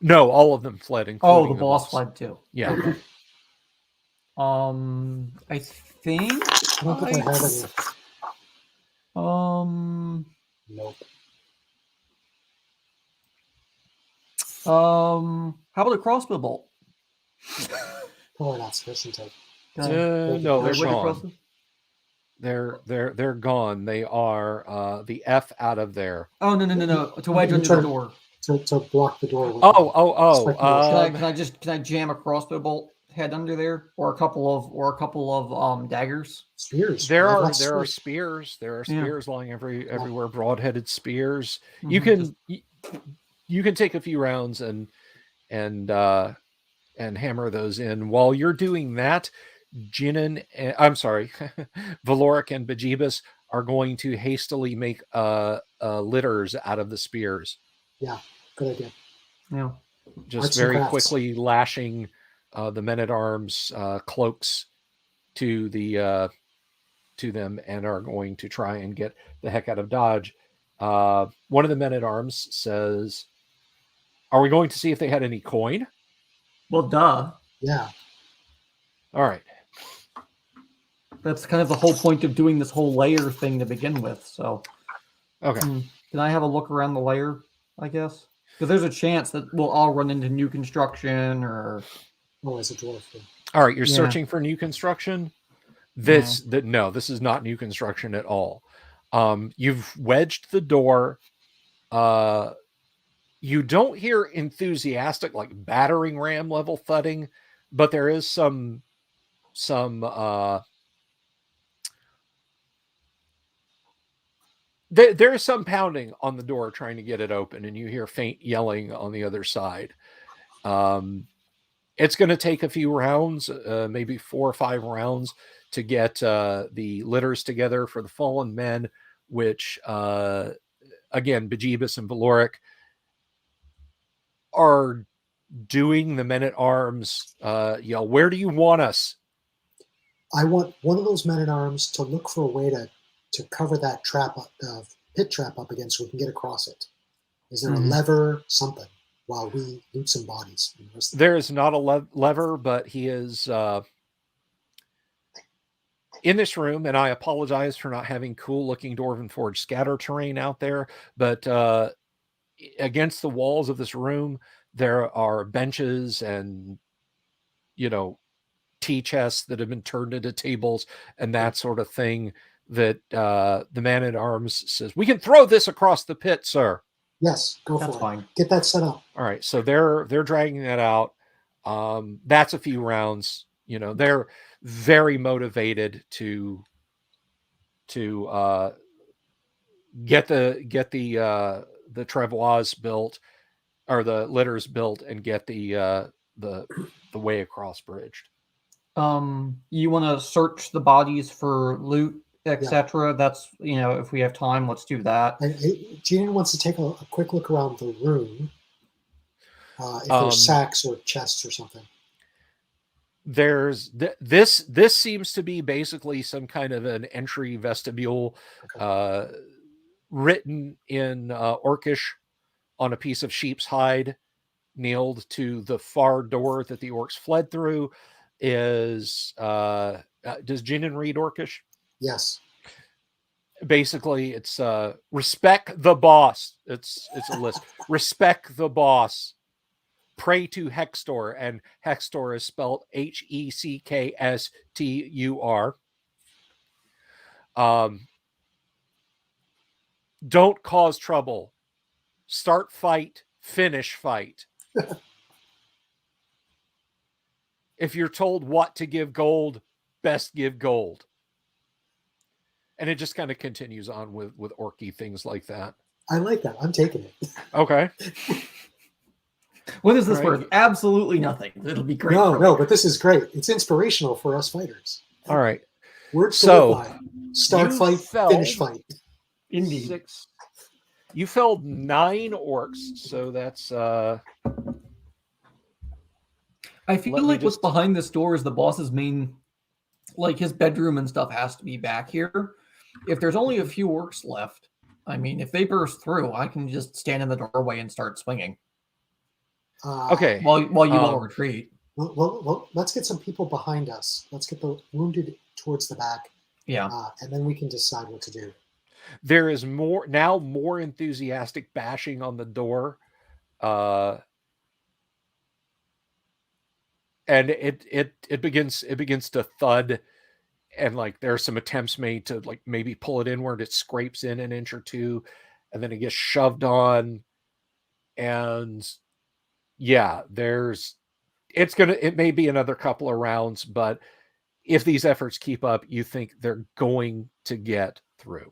No, all of them fled. Oh, the boss fled too. Yeah. Okay. I think. I don't think I have any. Nope. How about a crossbow bolt? Probably not sufficient to. No, they're Where'd you cross gone. them? They're gone. They are the F out of there. Oh no! To wedge under the door. To block the door. With Can I jam a crossbow bolt head under there, or a couple of daggers? Spears. There are spears. There are spears lying everywhere. Broad-headed spears. Mm-hmm. You can take a few rounds and hammer those in. While you're doing that, Valoric and Bajibas are going to hastily make litters out of the spears. Yeah, good idea. Yeah, just very quickly lashing the men-at-arms cloaks to them, and are going to try and get the heck out of Dodge. One of the men-at-arms says, "Are we going to see if they had any coin?" Well, duh. Yeah. All right. That's kind of the whole point of doing this whole layer thing to begin with. So, okay. Can I have a look around the layer, I guess? Because there's a chance that we'll all run into new construction or... Oh, as a dwarf. All right, you're searching for new construction? This is not new construction at all. You've wedged the door. You don't hear enthusiastic, like battering ram level thudding, but there is some there is some pounding on the door trying to get it open, and you hear faint yelling on the other side. It's going to take a few rounds, maybe 4 or 5 rounds, to get the litters together for the fallen men, which, again, Bajibas and Valoric are doing. The men-at-arms yell, "Where do you want us?" I want one of those men-at-arms to look for a way to cover that pit trap up again so we can get across it. Is there a lever, something, while we loot some bodies? There is not a lever, but he is in this room, and I apologize for not having cool-looking Dwarven Forge scatter terrain out there, but against the walls of this room, there are benches and, tea chests that have been turned into tables and that sort of thing, that the man-at-arms says, "We can throw this across the pit, sir." Yes, go for it. That's fine. Get that set up. All right, so they're dragging that out. That's a few rounds. They're very motivated to get the travois built. or the litters built and get the way across bridged. You want to search the bodies for loot, etc. That's, if we have time, let's do that. Gina wants to take a quick look around the room. If there's sacks or chests or something. There's this seems to be basically some kind of an entry vestibule, written in Orcish on a piece of sheep's hide, nailed to the far door that the orcs fled through. Is does Jinin read Orcish? Yes. Basically, it's respect the boss. It's a list. Respect the boss. Pray to Hextor, and Hextor is spelled Heckstur. Don't cause trouble. Start fight, finish fight. If you're told what to give gold, best give gold. And it just kind of continues on with orky things like that. I like that. I'm taking it. Okay. What is this worth? Absolutely nothing. It'll be great. No, but this is great. It's inspirational for us fighters. All right. Words to live by. Start fight, finish fight. Indeed. You felled 9 orcs, so that's I feel like what's behind this door is the boss's main, like his bedroom and stuff has to be back here. If there's only a few orcs left, I mean, if they burst through, I can just stand in the doorway and start swinging. Okay. While you all retreat. Well, let's get some people behind us. Let's get the wounded towards the back. Yeah. And then we can decide what to do. There is more enthusiastic bashing on the door. And it begins to thud, and like there are some attempts made to like maybe pull it inward. It scrapes in an inch or two, and then it gets shoved on. And yeah, it may be another couple of rounds, but if these efforts keep up, you think they're going to get through.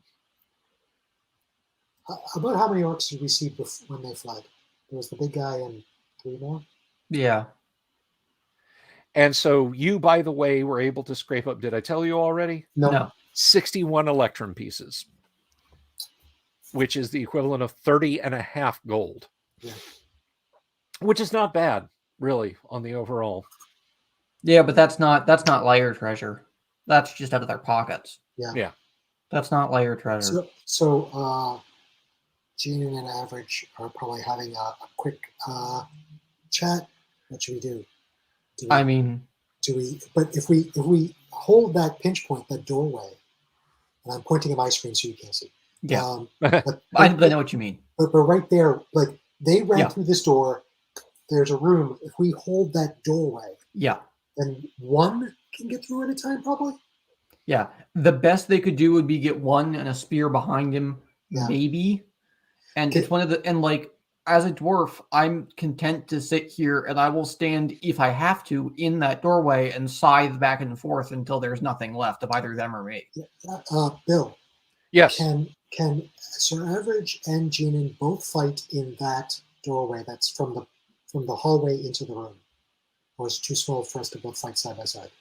About how many orcs did we see when they fled? There was the big guy and 3 more? Yeah. And so you, by the way, were able to scrape up, did I tell you already? No. 61 electrum pieces, which is the equivalent of 30.5 gold. Yeah. Which is not bad, really, on the overall. Yeah, but that's not layer treasure. That's just out of their pockets. Yeah. That's not layer treasure. So Gene and Average are probably having a quick chat. What should we do? But if we hold that pinch point, that doorway, and I'm pointing at my screen so you can't see. Yeah. I know what you mean. But right there, like they ran through this door. There's a room. If we hold that doorway, then one can get through at a time, probably. Yeah. The best they could do would be get one and a spear behind him, maybe. And it's one of the like. As a dwarf, I'm content to sit here, and I will stand, if I have to, in that doorway and scythe back and forth until there's nothing left of either them or me. Bill. Yes. Can Sir Average and Jeanin both fight in that doorway that's from the hallway into the room? Or is it too small for us to both fight side by side?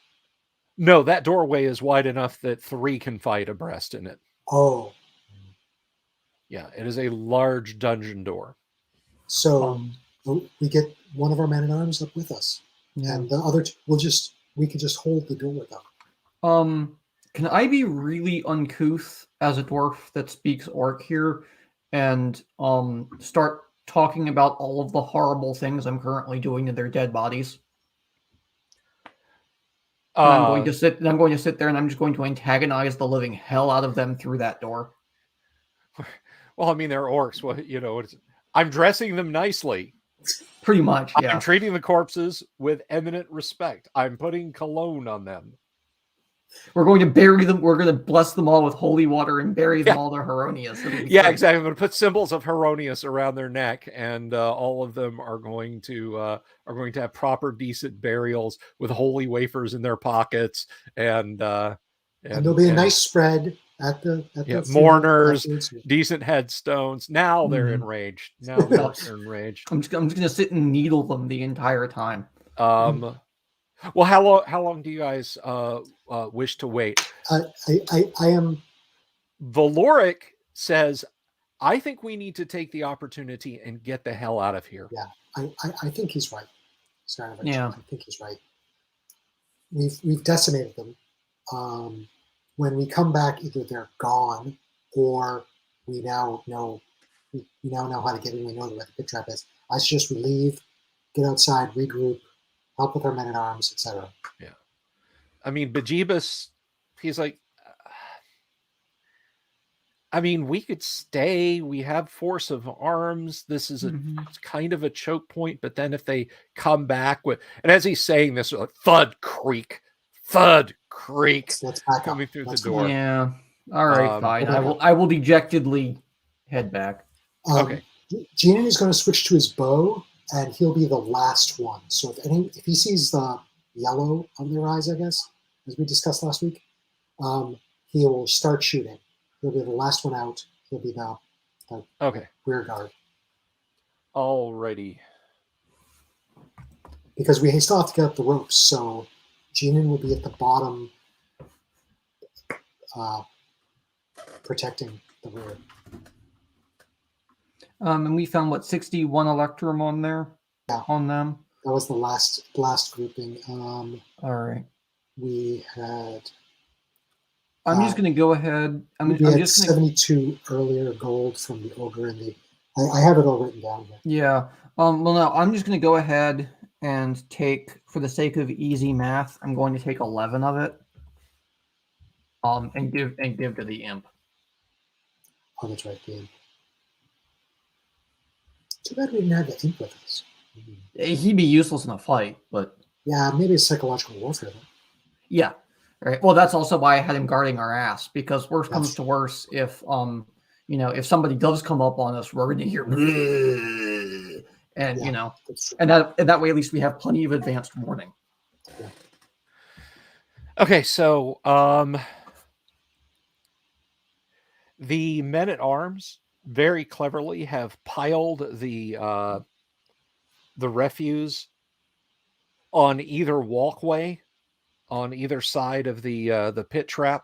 No, that doorway is wide enough that 3 can fight abreast in it. Oh. Yeah, it is a large dungeon door. So we get one of our men-at-arms up with us, and the other two, we can just hold the door with them. Can I be really uncouth as a dwarf that speaks orc here, and start talking about all of the horrible things I'm currently doing to their dead bodies? I'm going to sit there, and I'm just going to antagonize the living hell out of them through that door. Well, I mean, they're orcs. Well, I'm dressing them nicely. Pretty much, yeah. I'm treating the corpses with eminent respect. I'm putting cologne on them. We're going to bury them. We're going to bless them all with holy water and bury them all to Heronius. Yeah, exactly. I'm going to put symbols of Heronius around their neck, and all of them are going to have proper, decent burials with holy wafers in their pockets, and there'll be a nice spread at the mourners, afterwards. decent headstones. Now they're enraged. Now the orcs are enraged. I'm just gonna sit and needle them the entire time. Well, how long do you guys wish to wait? I am. Valoric says, I think we need to take the opportunity and get the hell out of here. Yeah, I think he's right. Yeah. I think he's right. We've decimated them. When we come back, either they're gone or we now know how to get in. We know where the pit trap is. I suggest we leave, get outside, regroup, help with our men at arms, etc. Yeah, I mean, Bejeebus, he's like, I mean, we could stay. We have force of arms. This is it's kind of a choke point. But then if they come back with, and as he's saying this, like, thud creak, let's back coming through the door. Yeah. All right, fine. I will dejectedly head back. Okay. Gene is going to switch to his bow, and he'll be the last one. So if he sees the yellow on their eyes, I guess, as we discussed last week, he will start shooting. He'll be the last one out. He'll be the rear guard. Alrighty. Because we still have to get up the ropes, so Jeanin will be at the bottom, protecting the rear. And we found 61 Electrum on there. Yeah. On them. That was the last grouping. All right. We had. I'm just going to go ahead. I'm just 72 earlier gold from the ogre and the. I have it all written down here. Yeah. Well, no, I'm just going to go ahead and take, for the sake of easy math, I'm going to take 11 of it. And give to the imp. Oh, that's right, the imp. Too bad we didn't have the imp with us. He'd be useless in a fight, but yeah, maybe it's psychological warfare. Though. Yeah. Right. Well, that's also why I had him guarding our ass, because worst comes to worst, if if somebody does come up on us, we're going to hear, and and that way at least we have plenty of advanced warning. Yeah. Okay, so the men at arms very cleverly have piled the refuse on either walkway, on either side of the pit trap,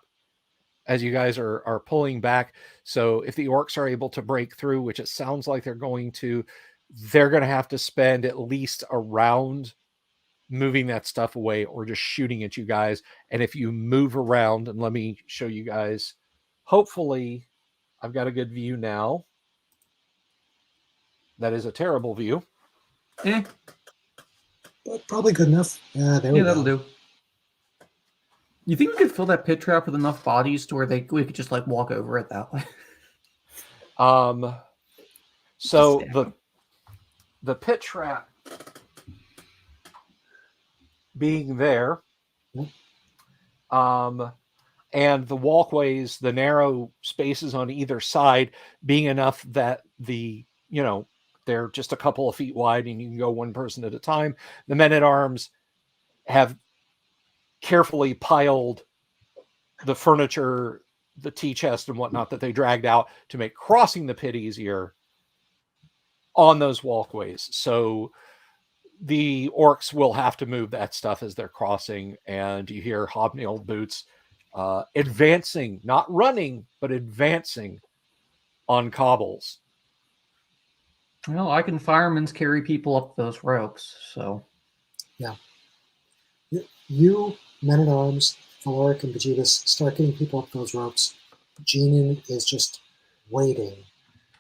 as you guys are pulling back. So if the orcs are able to break through, which it sounds like they're going to have to spend at least a round moving that stuff away or just shooting at you guys. And if you move around, and let me show you guys, hopefully I've got a good view now. That is a terrible view. But probably good enough. Yeah, that'll do. You think we could fill that pit trap with enough bodies to where we could just walk over it that way? So the pit trap being there, and the walkways, the narrow spaces on either side being enough that they're just a couple of feet wide and you can go one person at a time. The men at arms have carefully piled the furniture, the tea chest and whatnot that they dragged out to make crossing the pit easier on those walkways. So the orcs will have to move that stuff as they're crossing, and you hear hobnailed boots advancing, not running, but advancing on cobbles. Well, I can firemen's carry people up those ropes, so. Yeah. You, men at arms, Valoric and Bejeebus, start getting people up those ropes. Jeanin is just waiting.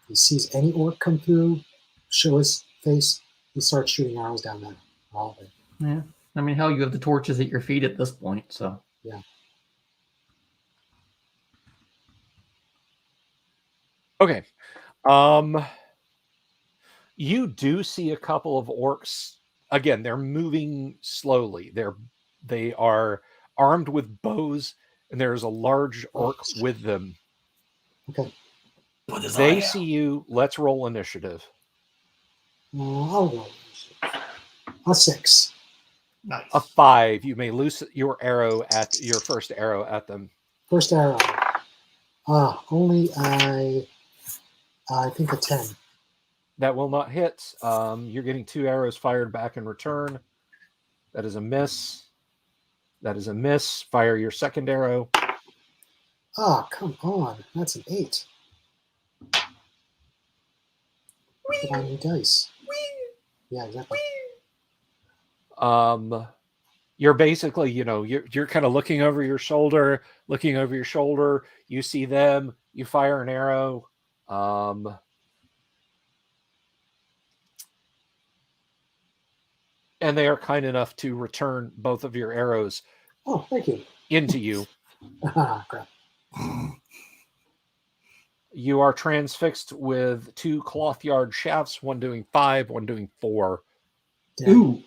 He sees any orc come through, show his face, he starts shooting arrows down there. All of it. Yeah. I mean, hell, you have the torches at your feet at this point, so. Yeah. Okay. You do see a couple of orcs. Again, they're moving slowly. They are armed with bows, and there's a large orc with them. Okay. They see you. Let's roll initiative. I'll roll. A 6. Nice. A 5. You may loose your first arrow at them. First arrow. Only I think a 10. That will not hit. You're getting 2 arrows fired back in return. That is a miss. That is a miss. Fire your second arrow. Come on. That's an 8. Put on your dice. Yeah, exactly. You're basically, you're kind of looking over your shoulder. You see them. You fire an arrow. And they are kind enough to return both of your arrows. Oh, thank you. Into you. Crap. You are transfixed with 2 cloth yard shafts, one doing 5, one doing 4. Damn. Ooh.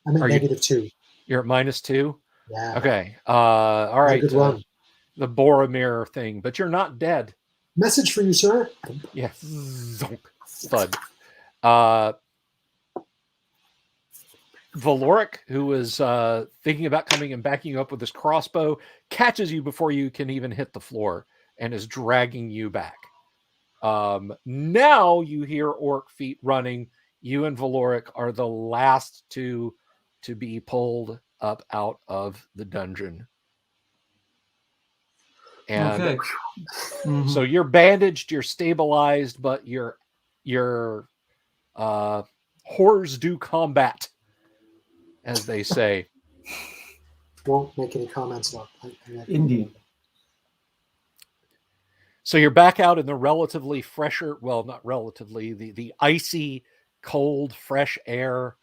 I'm at -2. You're at -2? Yeah. Okay. All right. Good run. The Boromir thing, but you're not dead. Message for you, sir. Yeah. Thud. Valoric, who was thinking about coming and backing you up with his crossbow, catches you before you can even hit the floor and is dragging you back. Now you hear orc feet running. You and Valoric are the last two to be pulled up out of the dungeon. And okay. So you're bandaged, you're stabilized, but your horrors do combat, as they say. Won't make any comments about Indeed. So you're back out in the relatively fresher, well, not relatively, the icy, cold, fresh air.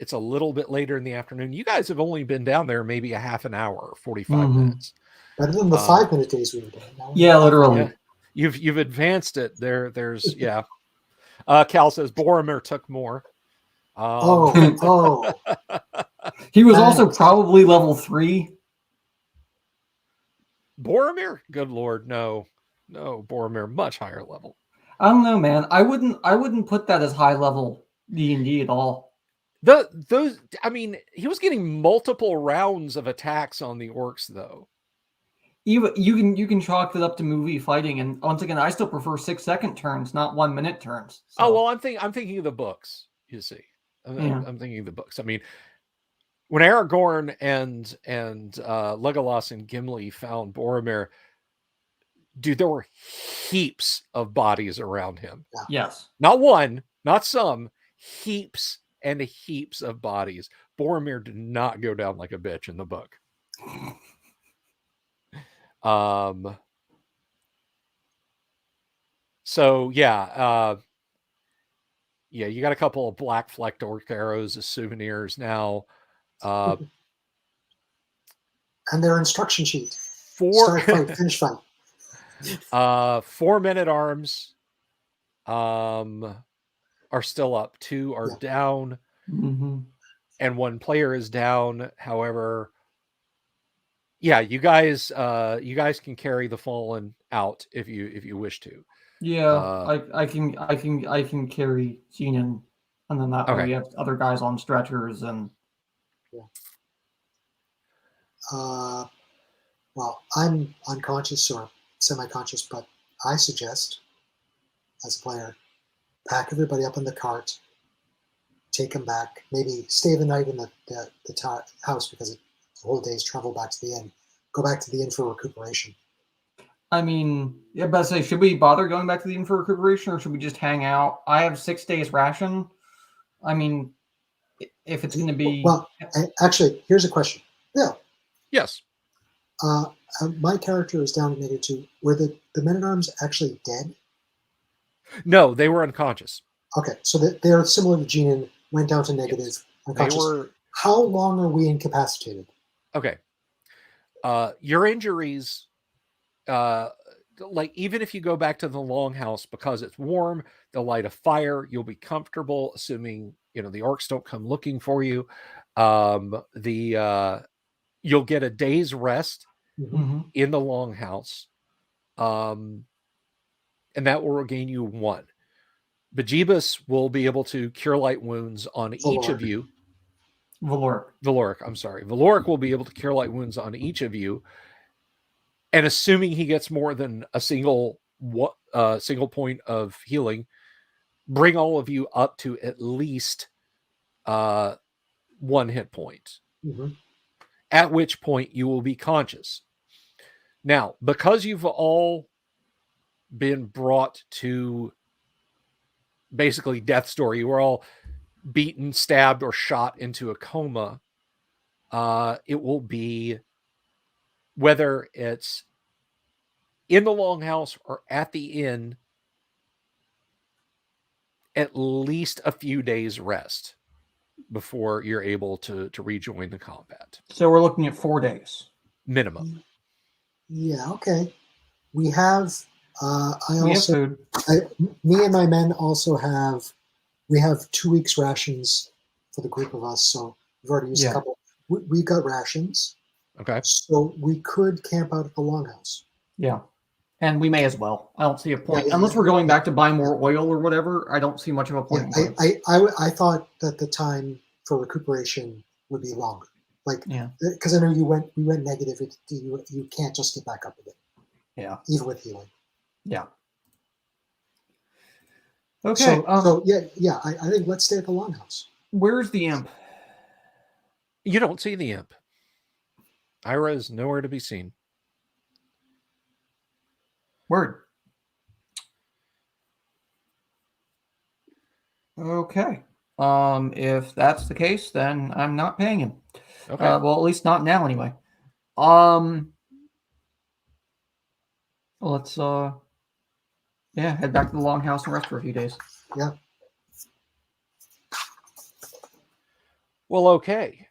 It's a little bit later in the afternoon. You guys have only been down there maybe a half an hour, 45 minutes. Better than the 5-minute days we were doing. Yeah, literally. Yeah. You've advanced it. There's yeah. Cal says Boromir took more. He was also probably level 3. Boromir? Good Lord, no, Boromir, much higher level. I don't know, man. I wouldn't put that as high level D&D at all. I mean, he was getting multiple rounds of attacks on the orcs, though. Even you can chalk it up to movie fighting, and once again, I still prefer 6-second turns, not 1-minute turns. So. Oh well, I'm thinking of the books. You see, I'm thinking of the books. I mean, when Aragorn and Legolas and Gimli found Boromir, dude, there were heaps of bodies around him. Yes, not one, not some, heaps and heaps of bodies. Boromir did not go down like a bitch in the book. So yeah, you got a couple of black flecked orc arrows as souvenirs now. And their instruction sheet. 4 Start fight, finish fight. 4 men at arms are still up. 2 are down, and 1 player is down. However, yeah, you guys can carry the fallen out if you wish to. Yeah, I can carry Xenon, and then that way we have other guys on stretchers and. Well, I'm unconscious or semi-conscious, but I suggest, as a player, pack everybody up in the cart, take them back, maybe stay the night in the house because the whole day's travel back to the inn. Go back to the inn for recuperation. I mean, yeah, but say, should we bother going back to the inn for recuperation, or should we just hang out? I have 6 days ration. I mean, if it's going to be... Well, actually, here's a question. Bill. Yes. My character is down at -2. Were the men-at-arms actually dead? No, they were unconscious. Okay, so they're similar to Xenon, went down to negative, unconscious. How long are we incapacitated? Okay. Your injuries, like even if you go back to the longhouse because it's warm, they'll light a fire, you'll be comfortable, assuming the orcs don't come looking for you. You'll get a day's rest in the longhouse, and that will regain you 1. Bejeebus will be able to cure light wounds on each of you. Valoric, I'm sorry. Valoric will be able to cure light wounds on each of you. And assuming he gets more than a single point of healing, bring all of you up to at least 1 hit point. Mm-hmm. At which point you will be conscious. Now, because you've all been brought to basically death's door, you were all beaten, stabbed, or shot into a coma. It will be, whether it's in the longhouse or at the inn, at least a few days rest before you're able to rejoin the combat. So we're looking at 4 days. Minimum. Yeah, okay. We have, We have food. Me and my men also we have 2 weeks rations for the group of us, so we've already used a couple. We got rations. Okay. So we could camp out at the longhouse. Yeah. And we may as well. I don't see a point. Unless we're going back to buy more oil or whatever, I don't see much of a point. I thought that the time for recuperation would be longer. Because I know we went negative. You can't just get back up again. Yeah. Even with healing. Yeah. Okay. I think let's stay at the longhouse. Where's the imp? You don't see the imp. Ira is nowhere to be seen. Word. Okay. If that's the case, then I'm not paying him. Okay. Well, at least not now, anyway. Let's head back to the longhouse and rest for a few days. Yeah. Well, okay.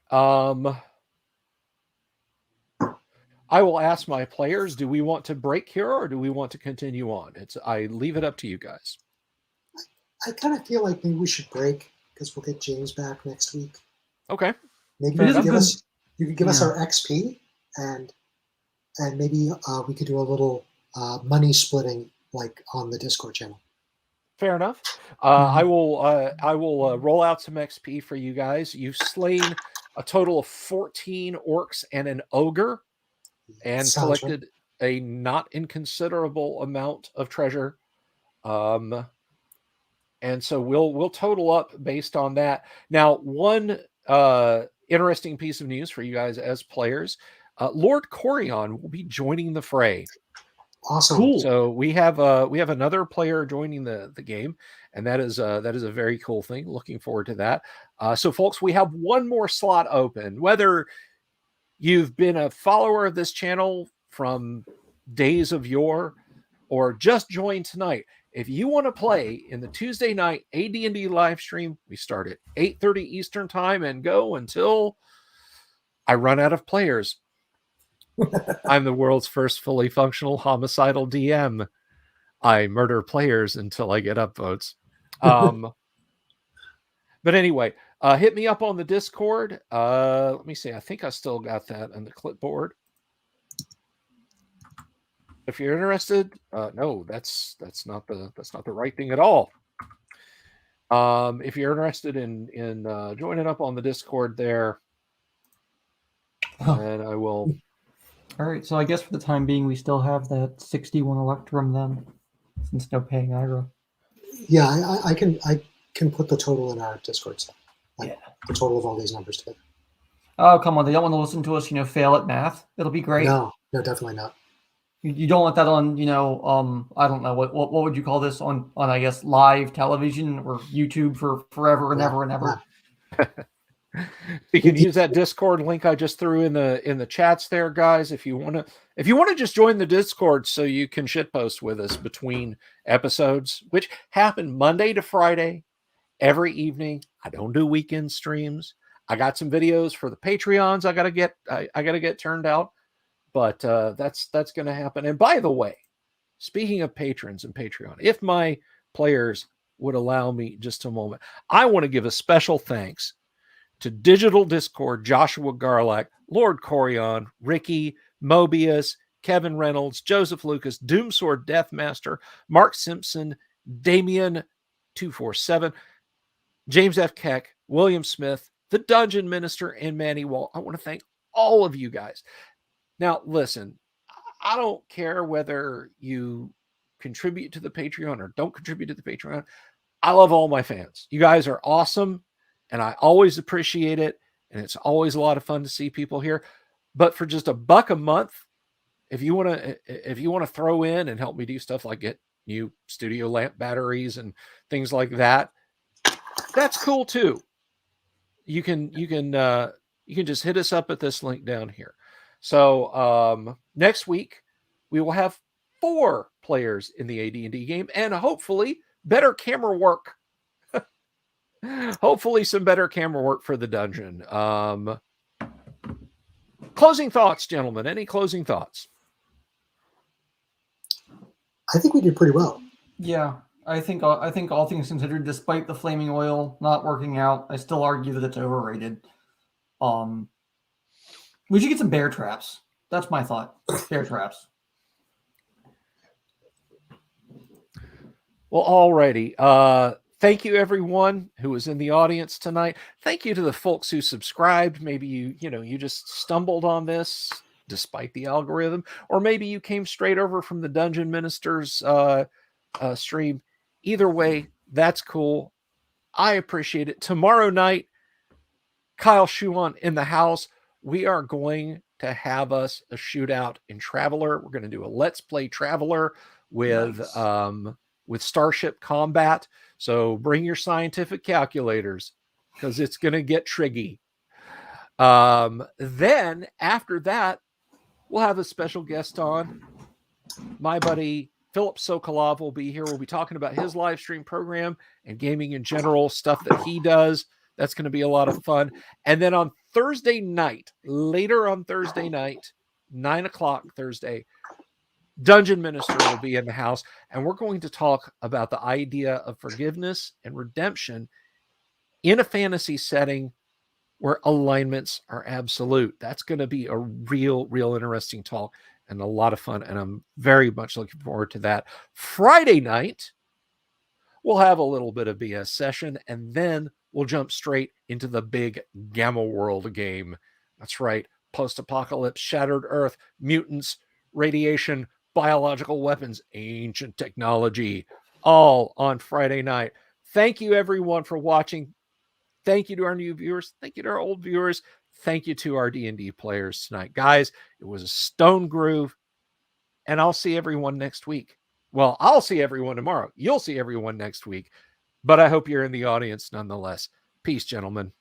I will ask my players, do we want to break here or do we want to continue on? I leave it up to you guys. I kind of feel like maybe we should break because we'll get James back next week. Okay. Maybe you could give us our XP and maybe we could do a little money splitting like on the Discord channel. Fair enough. I will roll out some XP for you guys. You've slain a total of 14 orcs and an ogre, and collected a not inconsiderable amount of treasure. And so we'll total up based on that. Now, one interesting piece of news for you guys as players: Lord Corion will be joining the fray. Awesome. Cool. So we have another player joining the game, and that is a very cool thing. Looking forward to that. So folks, we have one more slot open. Whether you've been a follower of this channel from days of yore or just joined tonight, if you want to play in the Tuesday night AD&D live stream, we start at 8:30 Eastern time and go until I run out of players. I'm the world's first fully functional homicidal DM. I murder players until I get upvotes. But anyway, hit me up on the Discord. Let me see. I think I still got that on the clipboard. If you're interested, no, that's not the right thing at all. If you're interested in joining up on the Discord there, and I will. All right, so I guess for the time being, we still have that 61 Electrum then, since no paying Ira. Yeah, I can put the total in our Discord site. The total of all these numbers together. Oh, come on. They don't want to listen to us, fail at math. It'll be great. No, definitely not. You don't want that on, I don't know, what would you call this on I guess, live television or YouTube for forever and ever and ever. You can use that Discord link I just threw in the chats there, guys. If you want to just join the Discord so you can shitpost with us between episodes, which happen Monday to Friday every evening. I don't do weekend streams. I got some videos for the Patreons I gotta get turned out, but that's going to happen. And by the way, speaking of patrons and Patreon, if my players would allow me just a moment, I want to give a special thanks to Digital Discord, Joshua Garlack, Lord Corion, Ricky, Mobius, Kevin Reynolds, Joseph Lucas, Doomsword Deathmaster, Mark Simpson, Damien 247, James F. Keck, William Smith, the Dungeon Minister, and Manny Wall. I want to thank all of you guys. Now, listen, I don't care whether you contribute to the Patreon or don't contribute to the Patreon. I love all my fans. You guys are awesome, and I always appreciate it. And it's always a lot of fun to see people here. But for just $1 a month, if you want to throw in and help me do stuff like get new studio lamp batteries and things like that, that's cool too. You can just hit us up at this link down here. So next week we will have 4 players in the AD&D game, and hopefully better camera work. Hopefully some better camera work for the dungeon. Closing thoughts, gentlemen. Any closing thoughts? I think we did pretty well. Yeah, I think all things considered, despite the flaming oil not working out, I still argue that it's overrated. We should get some bear traps. That's my thought. Bear traps. Well, alrighty. Thank you, everyone who was in the audience tonight. Thank you to the folks who subscribed. Maybe you just stumbled on this despite the algorithm, or maybe you came straight over from the Dungeon Ministers stream. Either way, that's cool. I appreciate it. Tomorrow night, Kyle Schuon in the house. We are going to have us a shootout in Traveler. We're going to do a Let's Play Traveler with Starship Combat. So bring your scientific calculators because it's going to get triggy. Then after that, we'll have a special guest on. My buddy Philip Sokolov will be here. We'll be talking about his live stream program and gaming in general, stuff that he does. That's going to be a lot of fun. And then on Thursday night, later on Thursday night, 9:00 Thursday, Dungeon Minister will be in the house, and we're going to talk about the idea of forgiveness and redemption in a fantasy setting where alignments are absolute. That's going to be a real interesting talk and a lot of fun, and I'm very much looking forward to that. Friday night, we'll have a little bit of BS session, and then we'll jump straight into the big Gamma World game. That's right. Post-apocalypse, shattered Earth, mutants, radiation, biological weapons, ancient technology, all on Friday night. Thank you, everyone, for watching. Thank you to our new viewers. Thank you to our old viewers. Thank you to our D&D players tonight. Guys, it was a stone groove, and I'll see everyone next week. Well, I'll see everyone tomorrow. You'll see everyone next week, but I hope you're in the audience nonetheless. Peace, gentlemen.